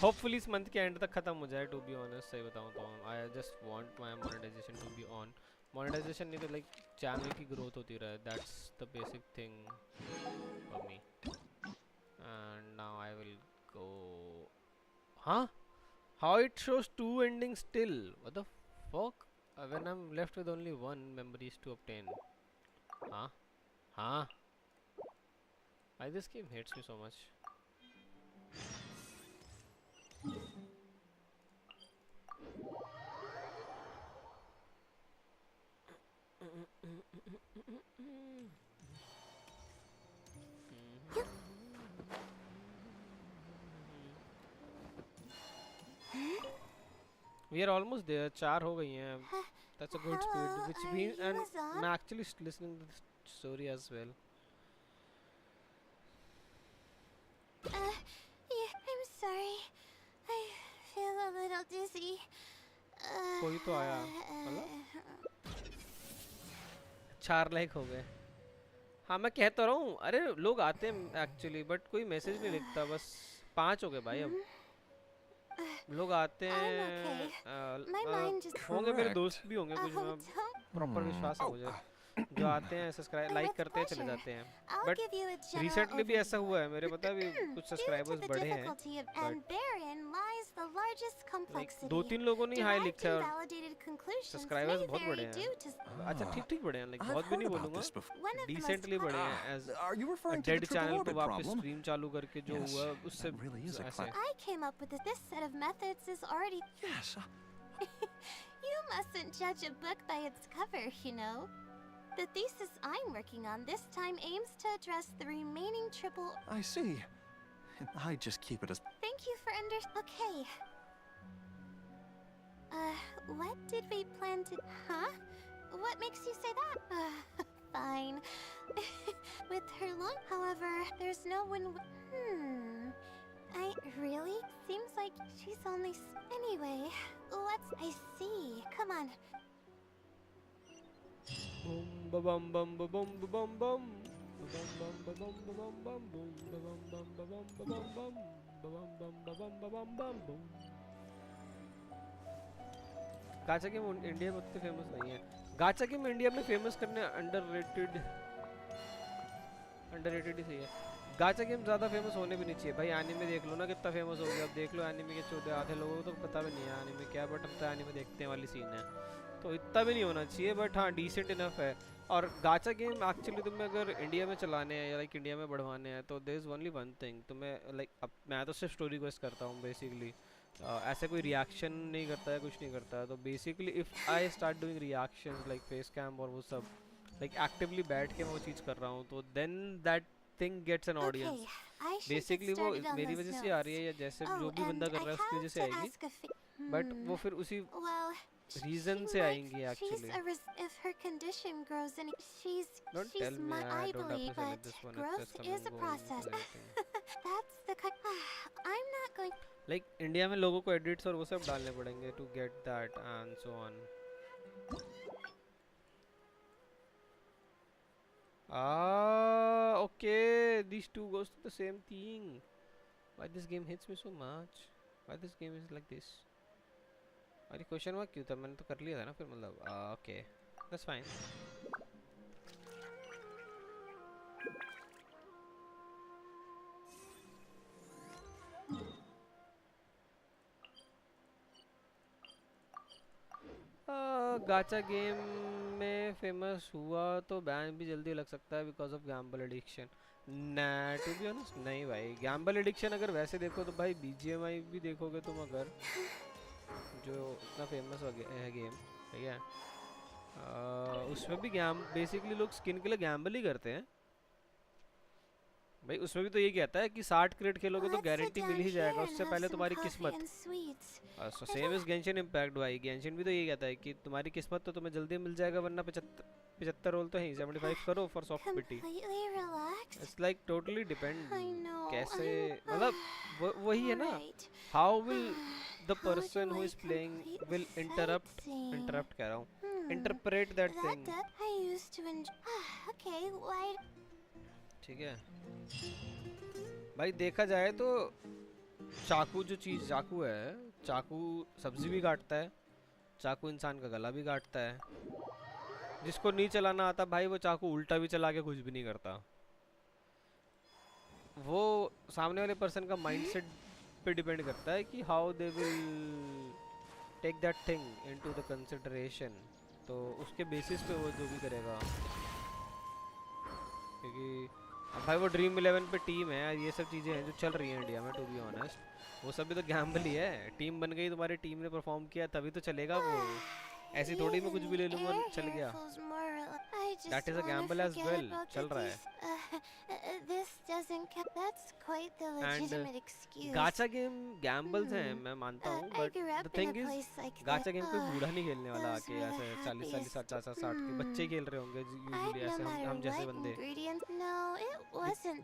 Hopefully इस मंथ के एंड तक खत्म हो जाए. टू बी ऑनेस्ट सही बताऊं तो I just want my monetisation to be on. Monetisation नहीं तो लाइक चैनल की ग्रोथ होती रहे. That's the basic thing for me. And now I will go. हाँ, how it shows 2 endings still? What the fuck? When I'm left with only 1 memories to obtain. Huh? Why this game hates me so much? We are almost there. 4 हो गई हैं. That's a good speed. Hello, Which are means, you and Azad? I'm actually listening to the story as well. Yeah, I'm sorry. I feel a little dizzy. कोई तो आया. चार like हो गए. हाँ मैं कहता रहा हूँ. अरे लोग आते हैं एक्चुअली बट कोई मैसेज नहीं लिखता. बस 5 हो गए भाई. अब लोग आते हैं. My mind just होंगे मेरे Correct. दोस्त भी होंगे कुछ. don't प्रॉपर विश्वास है मुझे. जो आते हैं सब्सक्राइब लाइक करते हैं चले जाते हैं. I'll but give you a general recently भी ऐसा overview. हुआ है. मेरे पता है भी कुछ Due to सब्सक्राइबर्स the बढ़े हैं. difficulty and therein lies the largest like complexity. 2-3 लोगों ने हाई Derived लिखा है and और validated conclusions सब्सक्राइबर्स may बहुत vary बड़े हैं. due to अच्छा ठीक बढ़े हैं. लाइक I've बहुत भी heard नहीं about बोलूँगा. this before. one of the most decently बढ़े हैं. As Are you referring to dead the triple channel पे orbit वापस problem? स्ट्रीम चालू करके जो Yes, हुआ उससे that really is a ऐसे. I came up with this set of methods is already. Yes. You mustn't judge a book by its cover, you know. The thesis I'm working on this time aims to address the remaining triple. I see. I just keep it as. Thank you for Okay. What did we plan to? Huh? What makes you say that? Fine. With her long, however, there's no one. I really seems like she's only. Anyway, let's. I see. Come on. Boom ba bum ba bum ba bum bum. Ba bum ba bum ba bum bum boom. Ba bum ba bum ba bum bum. Ba bum ba bum ba bum bum boom. गाचा game India में उतने famous नहीं है. गाचा game India में famous करने underrated ही सही है. गाचा game ज़्यादा famous होने भी नहीं चाहिए भाई. एनीमे देख लो ना कितना फेमस हो गया. अब देख लो एनीमे के 14 आधे लोगों को तो पता भी नहीं है एनीमे क्या. बट हम तो एनीमे देखते हैं वाली सीन है. तो इतना भी नहीं होना चाहिए. बट हाँ डिसेंट इनफ है. और गाचा गेम एक्चुअली तुम्हें अगर इंडिया में चलाने हैं या लाइक इंडिया में बढ़वाने हैं तो there is only one thing. तुम्हें लाइक अब मैं तो सिर्फ स्टोरी क्वेस्ट करता हूँ बेसिकली. ऐसे कोई रिएक्शन नहीं करता है, कुछ नहीं करता है. तो basically if I start doing reactions like face cam और वो सब लाइक एक्टिवली बैठ के मैं वो चीज़ कर रहा हूँ तो then that thing gets an audience. Basically वो मेरी वजह से आ रही है या जैसे जो भी बंदा कर रहा है उसकी वजह से आएगी. बट वो फिर उसी रीजन से आएंगी actually. If her condition grows any, Don't she's tell me my I don't have believe, to select but this one. growth It's just is a coming process. That's the kind. I'm not going. Like India में लोगों को edits और वो सब डालने पड़ेंगे to get that and so on. Okay, these two goes to the same thing. Why this game hits me so much? Why this game is like this? अरे question mark क्यों था? मैंने तो कर लिया था ना फिर मतलब. Okay that's fine. गाचा गेम में में फेमस हुआ तो बैन भी जल्दी लग सकता है बिकॉज ऑफ गैम्बल एडिक्शन। ना टू बी ऑनेस्ट नहीं भाई, गैम्बल एडिक्शन अगर वैसे देखो तो भाई बीजीएमआई भी देखोगे तुम अगर, जो इतना फेमस है गेम, ठीक है, उसमें भी बेसिकली लोग स्किन के लिए गैम्बल ही करते हैं भाई। उसमें भी तो ये कहता है कि 60 क्रेडिट खेलोगे तो गारंटी मिल ही जाएगा, उससे पहले तुम्हारी किस्मत। सेम इज गेंशिन इम्पैक्ट भाई, गेंशिन भी तो ये कहता है कि तुम्हारी किस्मत तो तुम्हें जल्दी मिल जाएगा, वरना 75 रोल तो है, 75 करो for soft pity. It's like totally depend कैसे, मतलब वही है ना, how will the person who is playing will interrupt कह रहा हूँ, इंटरप्रेट दैट थिंग, ठीक है भाई। देखा जाए तो चाकू जो चीज़ चाकू है, चाकू सब्जी भी काटता है, चाकू इंसान का गला भी काटता है। जिसको नहीं चलाना आता भाई वो चाकू उल्टा भी चला के कुछ भी नहीं करता। वो सामने वाले पर्सन का माइंडसेट पे डिपेंड करता है कि how they will take that thing into the consideration, तो उसके बेसिस पे वो जो भी करेगा। क्योंकि अब भाई वो ड्रीम 11 पे टीम है, ये सब चीज़ें हैं जो चल रही हैं इंडिया में, टू बी ऑनेस्ट, वो सब भी तो गैम्बल ही है। टीम बन गई, तुम्हारी टीम ने परफॉर्म किया तभी तो चलेगा वो, ऐसी थोड़ी मैं कुछ भी ले लूँगा चल गया। That is a gamble as well, चल रहा है। एंड गाचा गेम गैम्बल्स हैं, मैं मानता हूँ, but the thing is गाचा game कोई बूढ़ा नहीं खेलने वाला आके, ऐसे 40 50 60 के बच्चे खेल रहे होंगे यूजुअली, ऐसे हम जैसे बंदे,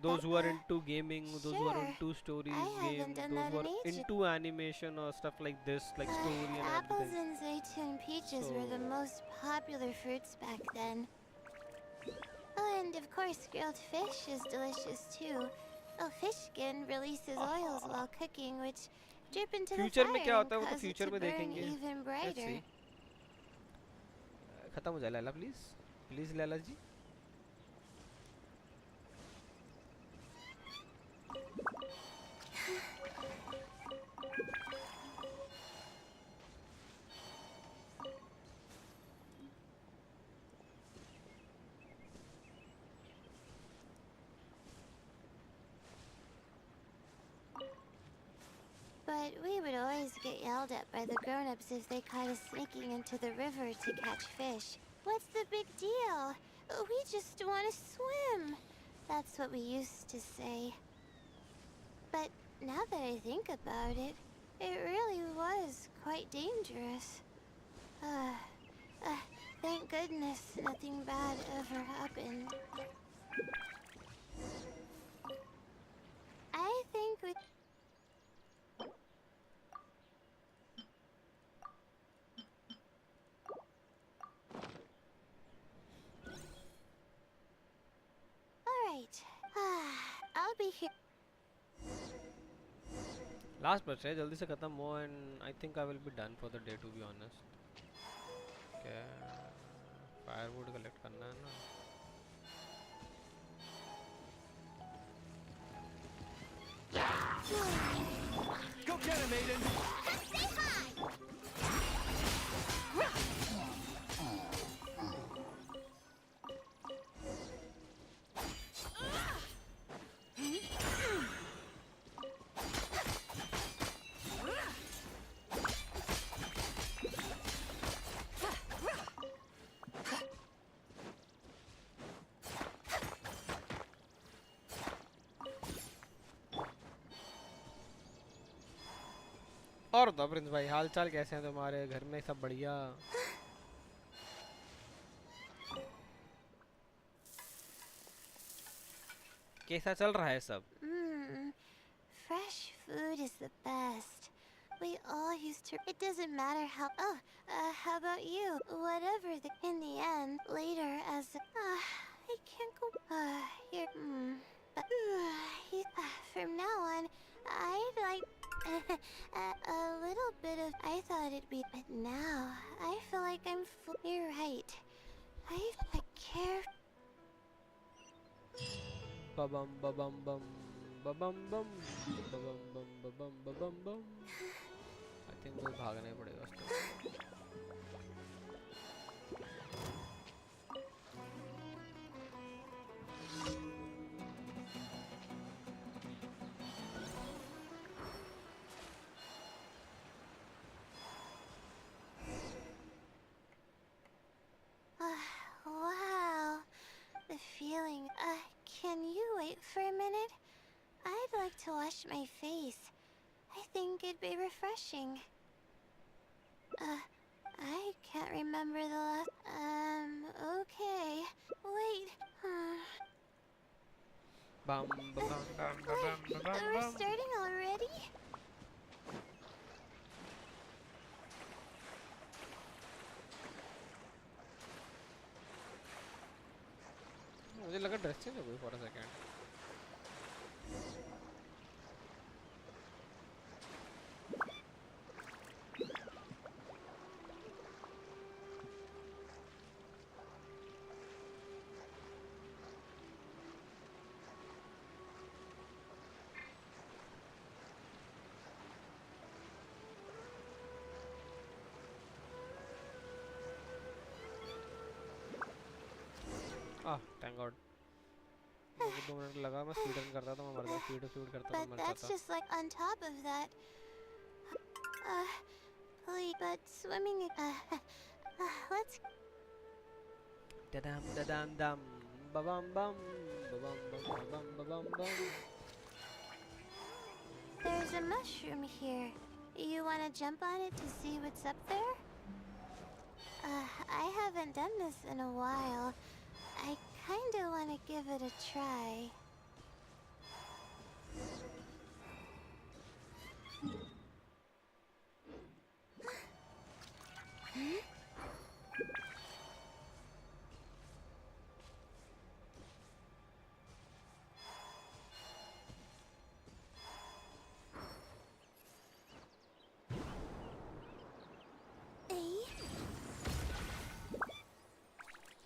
those who are into gaming, those who are into stories game, those who are into animation or stuff like this, like story and Apples everything. and zaytun peaches were the most popular fruits back then. Oh, and of course, grilled fish is delicious too. Oh, fish skin releases oils while cooking, which drip into the Future fire में क्या and होता है वो तो cause it future to में burn देखेंगे। even Let's brighter. see. खत्म हो जाए Laila, please Laila ji. But we would always get yelled at by the grown-ups if they caught us sneaking into the river to catch fish. What's the big deal? We just want to swim. That's what we used to say. But now that I think about it, it really was quite dangerous. Thank goodness nothing bad ever happened. I think we... Alright. I'll be here. Last बच है, जल्दी से खत्म हो and I think I will be done for the day, to be honest. क्या firewood collect करना है ना। Go get him, Aiden! Say hi! और तो प्रिंस भाई, हाल चाल कैसे हैं तुम्हारे, घर में सब बढ़िया? कैसा चल रहा है सब? Fresh food is the best. We all used to... It doesn't matter how... Oh, how about you? Whatever the... In the end, later as... I can't go... Here... But... from now on, I'd like... a little bit of... I thought it'd be... But now, I feel like I'm full... You're right. I care... Ba-bum, ba-bum, bum. Ba-bum, bum. Ba-bum, bum, ba-bum, ba-bum, bum. I think मुझे भागना ही पड़ेगा उसको। wash my face. I think it'd be refreshing. I can't remember the last. Okay. Wait. Bum ba bum bum ba bum ba bum We're bum. starting already? मुझे लगा dress change हो गई for a second. Thank God. मुझे 2 minute लगा. मैं speed run करता तो मैं मर जाता. स्पीड करता तो But मर that's जाता. just like on top of that. Please, but swimming. Let's. Dadam dadam dam. Ba bum bum. Ba bum bum ba bum ba bum bum. There's a mushroom here. You want to jump on it to see what's up there? I haven't done this in a while. I kinda want to give it a try.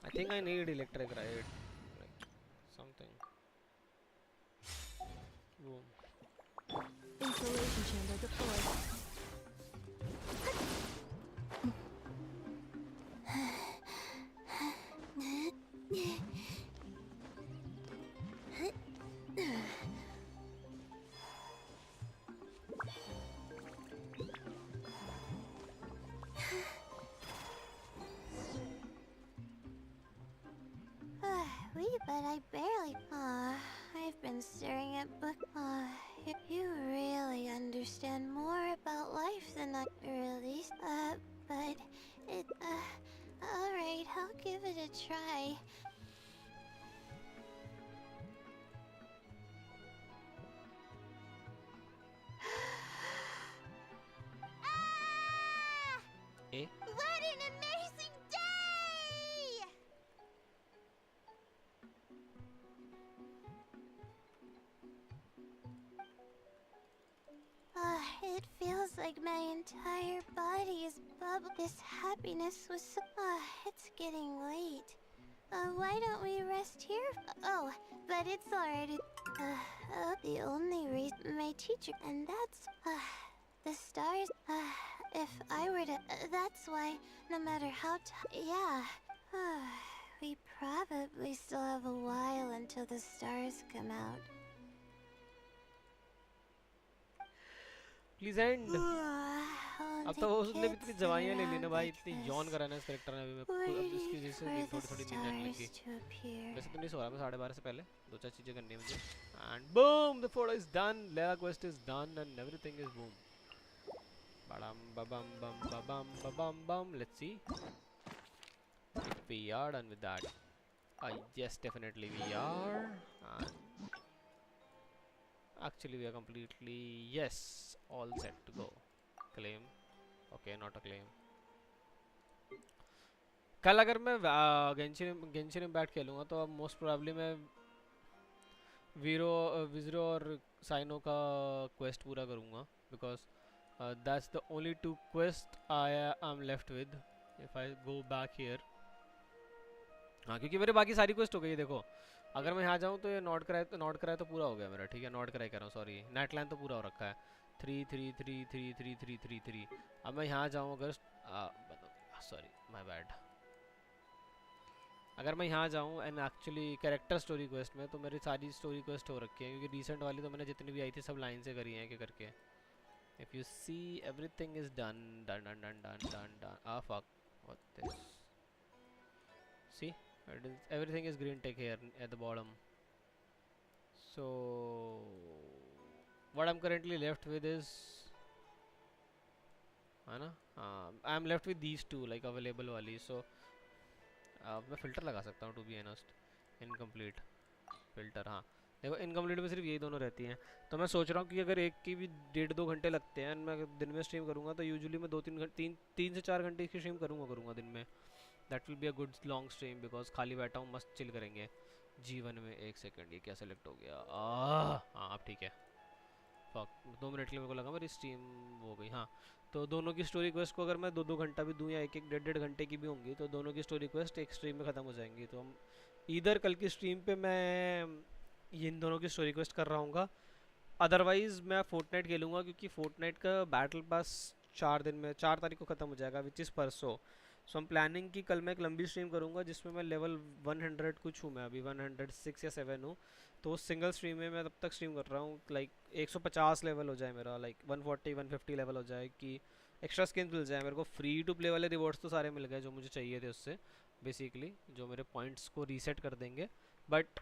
I think I need electric, right? Like something. Boom. Insulation chamber deployed. But I barely. I've been staring at book. You really understand more about life than I really. But it. All right, I'll give it a try. Eh? What an amazing day! It feels like my entire body is bubble. This happiness was so. It's getting late. Why don't we rest here? Oh, but it's already. The only reason my teacher. And that's. The stars. If I were to. That's why, no matter how. Yeah. We probably still have a while until the stars come out. Please end. अब तो उसने भी इतनी जवाइयाँ ले ली ना भाई. इतनी this. यौन कराना इस कैरेक्टर ने. अभी मैं अब इसकी वजह से Waiting for the थोड़ी नींद आने लगी. stars to appear. वैसे तो नहीं सो रहा मैं 12:30 से पहले. 2-4 चीजें करनी है मुझे. And boom, the photo is done. Lela quest is done and everything is boom. Badam babam bam babam babam bam. Let's see if we are done with that. Yes, definitely we are. And actually we are completely all set to go. Claim. Okay, not a claim. कल अगर मैं Genshin impact खेलूँगा तो अब most probably मैं विज़रो और cyano का quest पूरा करूँगा. Because that's the only 2 quest I am left with if I go back here. हाँ, क्योंकि मेरे बाकी सारी क्वेस्ट हो गई. देखो अगर मैं यहाँ जाऊँ तो ये नॉट कराए तो पूरा हो गया मेरा. ठीक है, नॉट कराए कर रहा हूँ, सॉरी. नेटलाइन तो पूरा हो रखा है. 3 3 3 3 3 3 3 3. अब मैं यहाँ जाऊँ अगर सॉरी माय बैड. अगर मैं यहाँ जाऊँ and actually character story quest में तो मेरी सारी स्टोरी क्वेस्ट हो रखी है. क्योंकि रिसेंट वाली तो मैंने जितनी भी आई थी सब लाइन से करी हैं. क्या करके if you see everything is done done done done done done done. Fuck what this. See everything is green tick here at the bottom. So what I am currently left with is, है ना, I am left with these two like available वाली. सो मैं filter लगा सकता हूँ to be honest. Incomplete filter, हाँ देखो इनकम्प्लीट में सिर्फ यही दोनों रहती हैं. तो मैं सोच रहा हूँ कि अगर एक की भी 1.5-2 घंटे लगते हैं, मैं दिन में स्ट्रीम करूँगा तो यूजुअली मैं 2-3 घंटे 3 से 4 घंटे की स्ट्रीम करूँगा दिन में. That will be a good long stream because खाली बैठा हूँ, मस्त चिल करेंगे. जीवन में 1 सेकंड, ये क्या सेलेक्ट हो गया? हाँ अब ठीक है. फक 2 मिनट के लिए मेरे को लगा मेरी स्ट्रीम हो गई. हाँ तो दोनों की स्टोरी क्वेस्ट को अगर मैं 2-2 घंटा भी दूँ या 1-1 1.5 घंटे की भी होंगी तो दोनों की स्टोरी क्वेस्ट एक स्ट्रीम में ख़त्म हो जाएंगी. तो हम इधर कल की स्ट्रीम पे मैं इन दोनों की स्टोरी क्वेस्ट कर रहा हूँ. अदरवाइज़ मैं फोर्टनाइट खेलूँगा क्योंकि फोर्टनाइट का बैटल पास 4 दिन में 4 तारीख को ख़त्म हो जाएगा विच इज़ परसों. सो हम प्लानिंग कि कल मैं एक लंबी स्ट्रीम करूँगा जिसमें मैं लेवल 100 कुछ हूँ. मैं अभी 106 या 7 हूँ. तो उस सिंगल स्ट्रीम में मैं तब तक स्ट्रीम कर रहा हूँ लाइक 150 लेवल हो जाए मेरा, लाइक 140-150 लेवल हो जाए कि एक्स्ट्रा स्किन्स मिल जाए मेरे को. फ्री टू प्ले वाले रिवॉर्ड्स तो सारे मिल गए जो मुझे चाहिए थे उससे बेसिकली, जो मेरे पॉइंट्स को रीसेट कर देंगे. But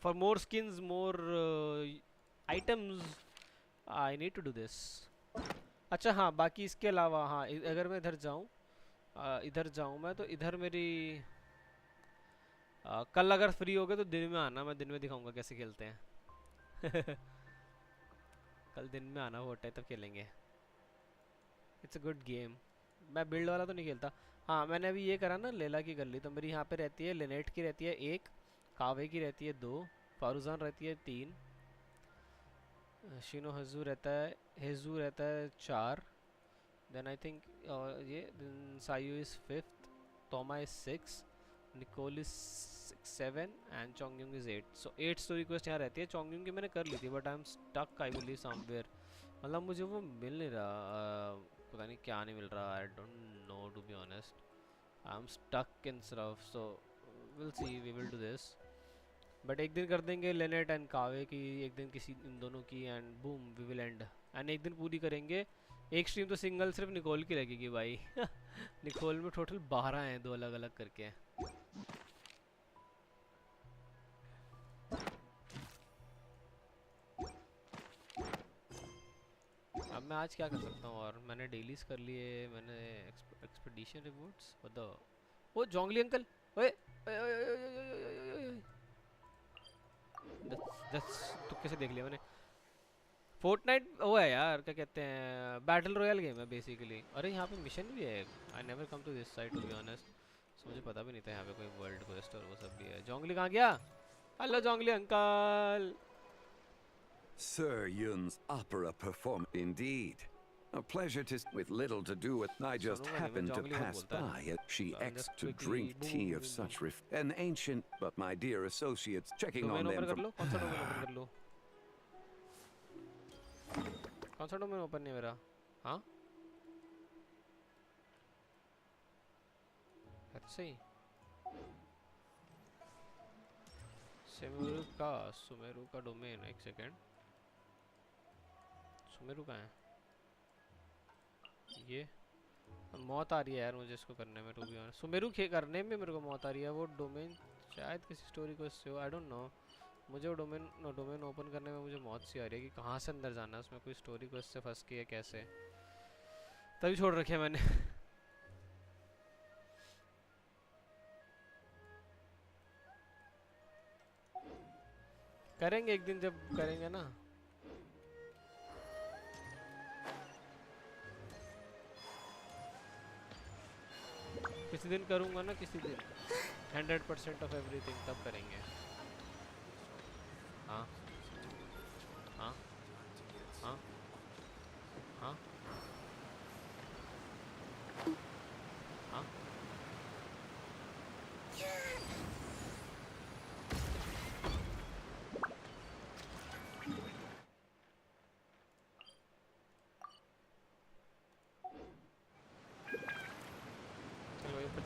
for more skins more items I need to do this. अच्छा हाँ बाकी इसके अलावा हाँ अगर मैं इधर जाऊँ मैं तो इधर मेरी कल अगर फ्री हो गए तो दिन में आना, मैं दिन में दिखाऊंगा कैसे खेलते हैं. कल दिन में आना होता है तब खेलेंगे. It's a good game. मैं बिल्ड वाला तो नहीं खेलता. हाँ मैंने अभी ये करा ना लेला की कर ली. तो मेरी यहाँ पे रहती है लिनेट की रहती है 1, कावे की रहती है 2, फारूजान रहती है 3, शिनो हेजू रहता है 4. देन आई थिंक ये Sayu is 5th, Thoma is 6, Nicole is 7 and Chongyun is 8. So 8 story quest यहाँ रहती है. चोंगयुंग की मैंने कर ली थी but I am stuck I believe somewhere. मतलब मुझे वो मिल नहीं रहा, पता नहीं क्या नहीं मिल रहा. I don't know to be honest. I am stuck in stuff. So will see, we will do this. But एक दिन कर देंगे लेनेट एंड कावे की, एक दिन किसी इन दोनों की end boom we will end. And एक दिन पूरी करेंगे. एक स्ट्रीम तो सिंगल सिर्फ निकोल की लगेगी भाई. निकोल में टोटल 12 हैं 2 अलग अलग करके. अब मैं आज क्या कर सकता हूँ? और मैंने डेलीज कर लिए, मैंने एक्सपेडिशन रिवॉर्ड्स ओ जोंगली अंकल. ओए तो कैसे देख लिया मैंने. फोर्टनाइट वो है यार, क्या कहते हैं, बैटल रॉयल गेम है बेसिकली. अरे यहाँ पे मिशन भी है. I never come to this side to be honest. मुझे पता भी नहीं था यहाँ पे कोई वर्ल्ड क्वेस्ट और वो सब भी है. जोंगली कहाँ गया? Hello Zhongli uncle. Sir Yun's opera perform indeed. A pleasure to with little to do with. I just happened to pass by it. She ex to drink tea of such an ancient, but my dear associates checking on them from. कौन सा domain open नहीं मेरा? हाँ अच्छा ही. सुमेरु का domain. एक second. Sumeru कहाँ है? ये मौत आ रही है यार मुझे इसको करने में. टू बी ऑनेस्ट सुमेरु करने में मेरे को मौत आ रही है. वो डोमेन शायद किसी स्टोरी को इससे हो, आई डोंट नो. मुझे वो डोमेन ओपन करने में मुझे मौत सी आ रही है कि कहाँ से अंदर जाना है. उसमें कोई स्टोरी को इससे फंस के है कैसे, तभी छोड़ रखे मैंने. करेंगे एक दिन जब करेंगे ना. किसी दिन करूँगा ना, किसी दिन 100% ऑफ एवरीथिंग तब करेंगे. हाँ हाँ हाँ हाँ हाँ.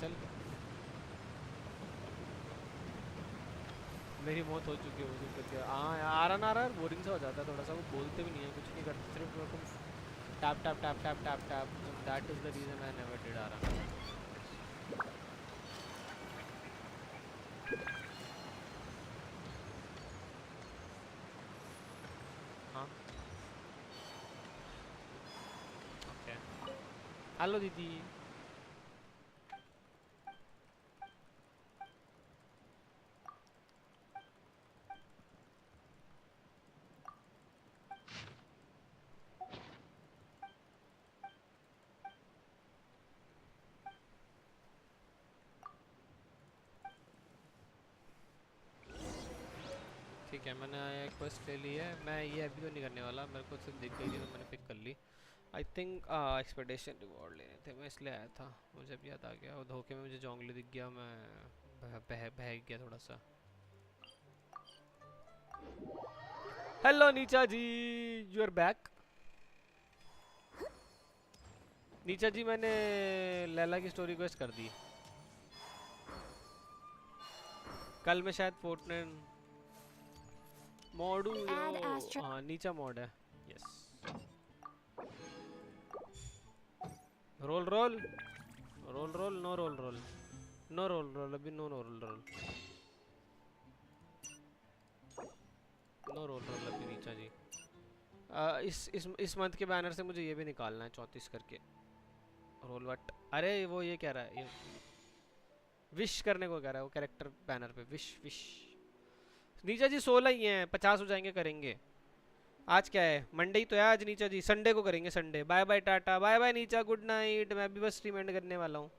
चल मेरी मौत हो चुकी है. मुझे करके हाँ आर बोरिंग सा हो जाता है थोड़ा सा. वो बोलते भी नहीं है, कुछ नहीं करते, सिर्फ मेरे को tap tap tap tap tap tap. That is the reason I never did are. हाँ हेलो दीदी। ठीक है, मैंने क्वेस्ट ले ली है। मैं ये अभी तो नहीं करने वाला, मेरे को सिर्फ दिख गई थी तो मैंने पिक कर ली। आई थिंक एक्सपेडिशन रिवॉर्ड लेने थे, मैं इसलिए आया था। मुझे अभी याद आ गया, और धोखे में मुझे जोंगली दिख गया, मैं बह गया थोड़ा सा। हेलो नीचा जी, यू आर बैक। नीचा जी, मैंने लैला की स्टोरी क्वेस्ट कर दी। कल मैं शायद फोर्टनाइट मॉड हाँ नीचा मॉड है। Yes roll roll roll roll no roll roll no roll roll अभी no roll roll no roll roll अभी नीचा जी। इस मंथ के बैनर से मुझे ये भी निकालना है 34 करके रोल वट। अरे वो ये कह रहा है, ये विश करने को कह रहा है वो कैरेक्टर बैनर पे। विश विश नीचा जी 16 ही हैं, 50 हो जाएंगे करेंगे। आज क्या है, मंडे ही तो है आज नीचा जी, संडे को करेंगे Sunday. Bye bye tata bye bye नीचा, गुड नाइट। मैं भी बस स्ट्रीम एंड करने वाला हूँ,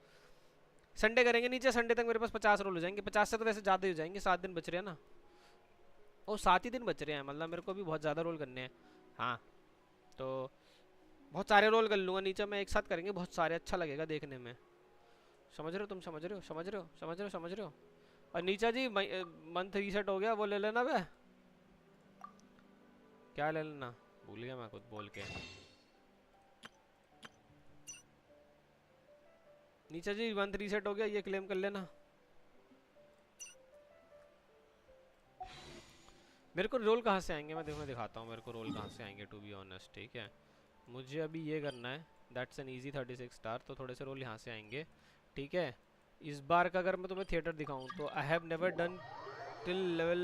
संडे करेंगे नीचे। संडे तक मेरे पास 50 रोल हो जाएंगे। 50 से तो वैसे ज़्यादा ही हो जाएंगे, 7 दिन बच रहे हैं ना। ओ 7 ही दिन बच रहे हैं, मतलब मेरे को भी बहुत ज़्यादा रोल करने हैं। हाँ तो बहुत सारे रोल कर लूँगा नीचे मैं, एक साथ करेंगे बहुत सारे, अच्छा लगेगा देखने में। समझ रहे हो तुम, समझ रहे हो समझ रहे हो समझ रहे हो समझ रहे हो। और नीचा जी मंथ रीसेट हो गया, वो ले लेना बे। क्या ले लेना, भूल गया मैं खुद बोल के। नीचा जी मंथ रीसेट हो गया, ये क्लेम कर लेना। मेरे को रोल कहाँ से आएंगे, मैं देखो मैं दिखाता हूँ मेरे को रोल कहाँ से आएंगे टू बी ऑनेस्ट। ठीक है, मुझे अभी ये करना है, दैट्स एन इजी 36 स्टार, तो थोड़े से रोल यहाँ से आएंगे। ठीक है, इस बार का अगर मैं तुम्हें थिएटर दिखाऊं तो I have never done till level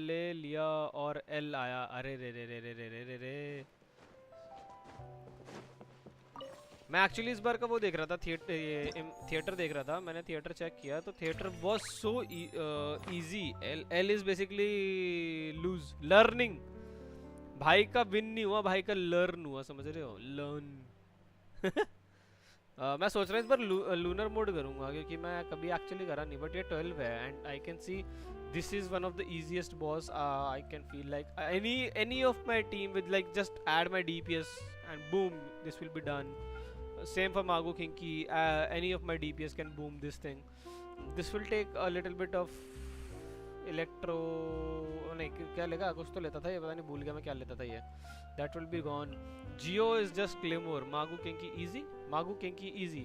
ले लिया और एल आया। अरे रे रे रे रे रे रे रे रे। मैं एक्चुअली इस बार का वो देख रहा था, थिएटर देख रहा था। मैंने थिएटर चेक किया तो theatre was so easy. L is basically lose learning. भाई का विन नहीं हुआ, भाई का लर्न हुआ, समझ रहे हो, लर्न। मैं सोच रहा हूँ इस बार लूनर मोड करूँगा, क्योंकि मैं कभी एक्चुअली करा नहीं। बट ये 12 है and I can see this is one of the easiest boss. I can feel like any of my team with like just add my DPS and boom this will be done. Same for Mago Kinky, any of my DPS can boom this thing. This will take a little bit of electro, नहीं क्या लेगा, कुछ तो लेता था ये, पता नहीं भूल गया मैं क्या लेता था ये। That will be gone. Geo is just Claymore. Mago Kinky easy. Mago Kinky easy.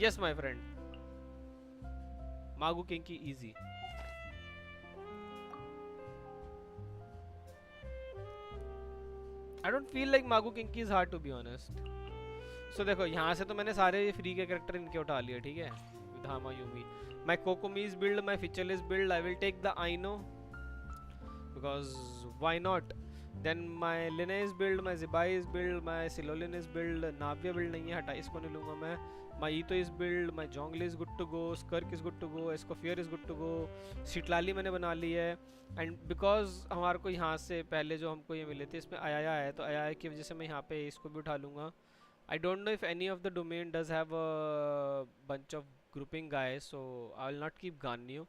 Yes my friend. Mago Kinky easy. I don't feel like Mago Kinky is hard to be honest. So देखो यहाँ से तो मैंने सारे free के character इनके उठा लिए। ठीक है, with Hama Yumi. My Kokomi's build, my Fichelis build, I will take the Aino because why not. Then my Linnaeus build, my Zibai's build, my Silolinis build, Navya build नहीं है, हटा इसको नहीं लूँगा मैं। My Ito's build, my Zhongli is good to go, Skirk is good to go, Escoffier is good to go, Sitlali मैंने बना ली है। And because हमारे को यहाँ से पहले जो हमको ये मिले थे इसमें आया है, तो आया की वजह से मैं यहाँ पे इसको भी उठा लूँगा। I don't know if any of the domain does have a bunch of grouping guys, so I will not keep Ganyu.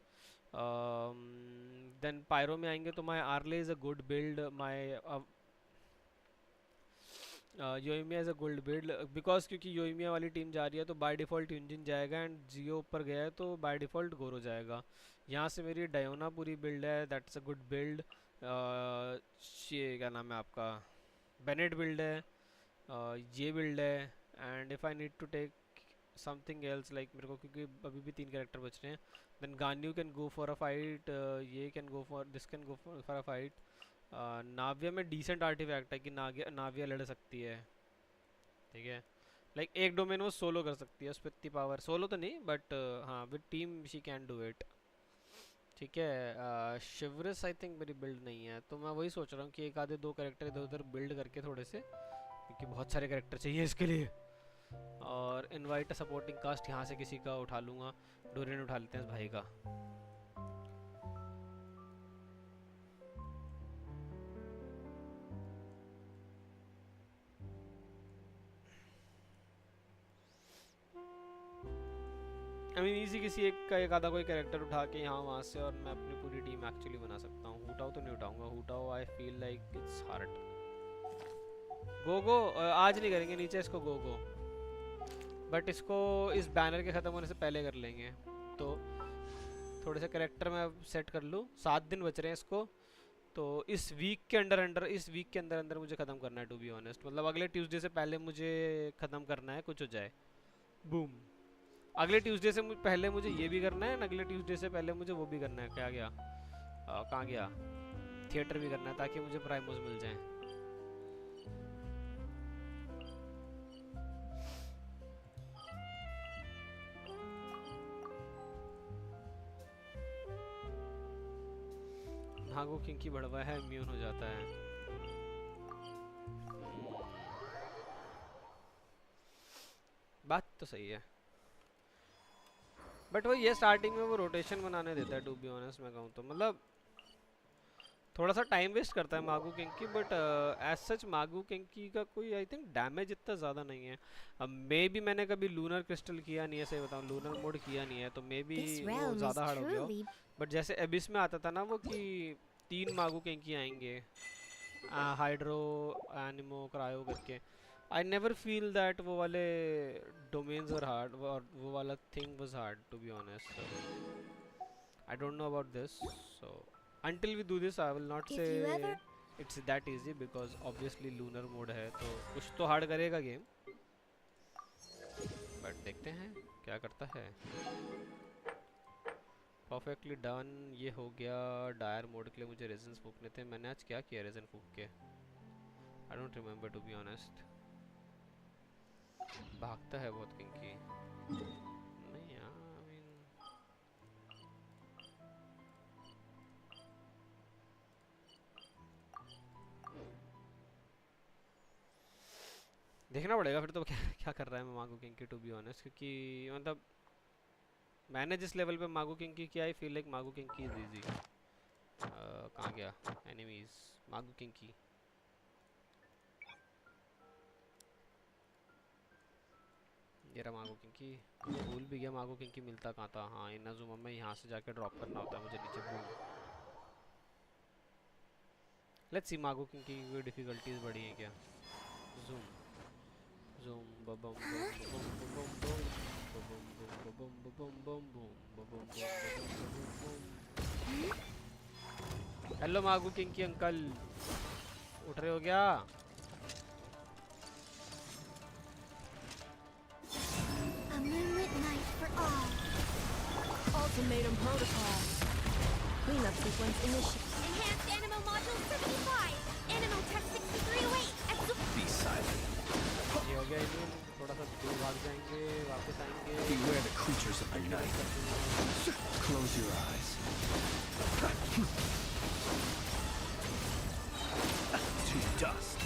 Then Pyro में आएंगे तो my Arley is a good build, my Yoimiya is a good build because क्योंकि Yoimiya वाली team जा रही है तो by default Yunjin जाएगा and Geo ऊपर गया है तो by default Goro जाएगा। यहाँ से मेरी Diona पूरी build है, that's a good build। ये क्या नाम है आपका, Bennett build है, ये बिल्ड है। And if I need to take something else like मेरे को, क्योंकि अभी भी 3 कैरेक्टर बच रहे हैं, then Ganyu can go for a fight, ये can go for, this can go for a fight. Navia में डिसेंट आर्टिफैक्ट है कि नाविया लड़ सकती है। ठीक है, लाइक एक डोमेन वो सोलो कर सकती है, उस पर इतनी पावर, सोलो तो नहीं बट हाँ with team she can do it. ठीक है, शिवरस आई थिंक मेरी बिल्ड नहीं है, तो मैं वही सोच रहा हूँ कि एक आधे 2 कैरेक्टर इधर उधर बिल्ड करके थोड़े से, क्योंकि बहुत सारे कैरेक्टर चाहिए इसके लिए। और इनवाइट सपोर्टिंग कास्ट यहाँ से किसी का उठा लूँगा, डोरेन उठा लेते हैं इस भाई का। आई मीन इजी किसी एक का एक आधा कोई कैरेक्टर उठा के यहाँ वहाँ से और मैं अपनी पूरी टीम एक्चुअली बना सकता हूँ। हुटाओ तो नहीं उठाऊंगा, Hu Tao I feel like it's hard. Go आज नहीं करेंगे नीचे इसको गो बट इसको इस बैनर के ख़त्म होने से पहले कर लेंगे। तो थोड़े से कैरेक्टर मैं सेट कर लूँ, 7 दिन बच रहे हैं इसको, तो इस वीक के अंदर मुझे ख़त्म करना है टू बी ऑनेस्ट। मतलब अगले ट्यूसडे से पहले मुझे ख़त्म करना है, कुछ हो जाए बूम। अगले ट्यूसडे से पहले मुझे ये भी करना है, अगले ट्यूसडे से पहले मुझे वो भी करना है, क्या गया कहाँ गया, थिएटर भी करना है ताकि मुझे प्राइमोस मिल जाए। नागो किंकी बढ़वा है, इम्यून हो जाता है। बात तो सही है बट वो ये स्टार्टिंग में वो रोटेशन बनाने देता है टू बी ऑनेस्ट। मैं कहूँ तो मतलब थोड़ा सा टाइम वेस्ट करता है मागू किंकी, बट एज सच मागू किंकी का कोई आई थिंक डैमेज इतना ज़्यादा नहीं है। मे बी मैंने कभी लूनर क्रिस्टल किया नहीं है, सही बताऊँ लूनर मोड किया नहीं है, तो मे बी वो ज़्यादा हार्ड हो गया। बट जैसे एबिस में आता था ना वो कि 3 मागू किंकी आएंगे, हाइड्रो एनिमो क्रायो करके, I never feel that वो वाले domains were hard और वो वाला thing was hard to be honest. So I don't know about this. So until we do this, I will not say it's that easy because obviously lunar mode है तो कुछ तो hard करेगा game. But देखते हैं क्या करता है। Perfectly done, ये हो गया। डायर मोड के लिए मुझे रेजन फूकने थे, मैंने आज क्या किया रेजन फूक के I don't remember to be honest. भागता है बहुत किंकी नहीं यार, I mean देखना पड़ेगा फिर तो क्या कर रहा है मैं मागू किंकी टू बी ऑनेस्ट, क्योंकि मतलब मैंने जिस लेवल पे मागू किंकी किया आई फील लाइक मागू किंकी इज इजी। कहाँ गया एनिमीज मागू किंकी, ये रहा मागो किंकी। भूल भी गया मागो किंकी मिलता कहाँ था। हाँ इनाजुमा में यहाँ से जाके ड्रॉप करना होता है मुझे नीचे। बूम, लेट्स सी मागो किंकी की कोई डिफिकल्टीज बढ़ी है क्या। जूम जूम बम बम बम बम बम बम बम बम। हेलो मागो किंकी अंकल, उठ रहे हो क्या? Ultimatum protocol. Cleanup sequence initiated. Enhanced Animo Module 75. Animo Tech 6308. Be silent. ये हो गया इन्हें, थोड़ा सा दूर भाग जाएंगे, वापस आएंगे। Beware the creatures of the night. Close your eyes. To dust.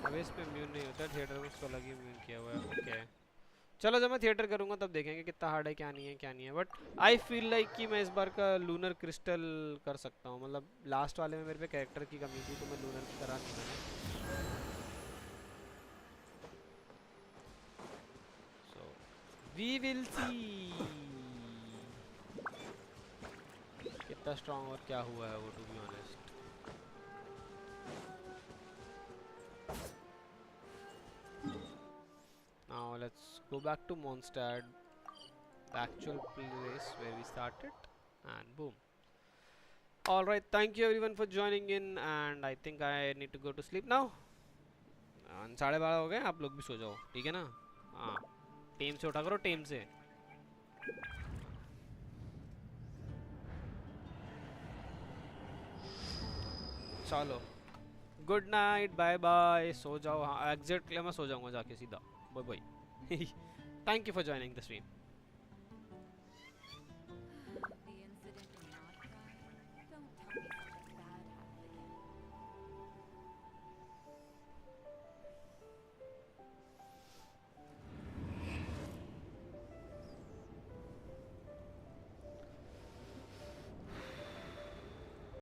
अब इस पे इम्यून नहीं होता, थिएटर में उसको अलग ही इम्यून किया हुआ है। ओके चलो जब मैं थिएटर करूँगा तब देखेंगे कितना हार्ड है, क्या नहीं है। बट आई फील लाइक कि मैं इस बार का लूनर क्रिस्टल कर सकता हूँ। मतलब लास्ट वाले में मेरे पे कैरेक्टर की कमी थी तो मैं लूनर की करा नहीं मैंने। सो वी विल सी कितना स्ट्रॉन्ग और क्या हुआ है वो to be honest. Now let's go back to Mondstadt, the actual place where we started, and boom. All right, thank you everyone for joining in, and I think I need to go to sleep now. 12:30 हो गए, आप लोग भी सो जाओ, ठीक है ना? हाँ, टीम से उठा करो, टीम से। चलो, गुड नाइट, बाय बाय, सो जाओ। हाँ एग्जिट के लिए मैं सो जाऊँगा जाके सीधा। Bye bye. Thank you for joining the stream.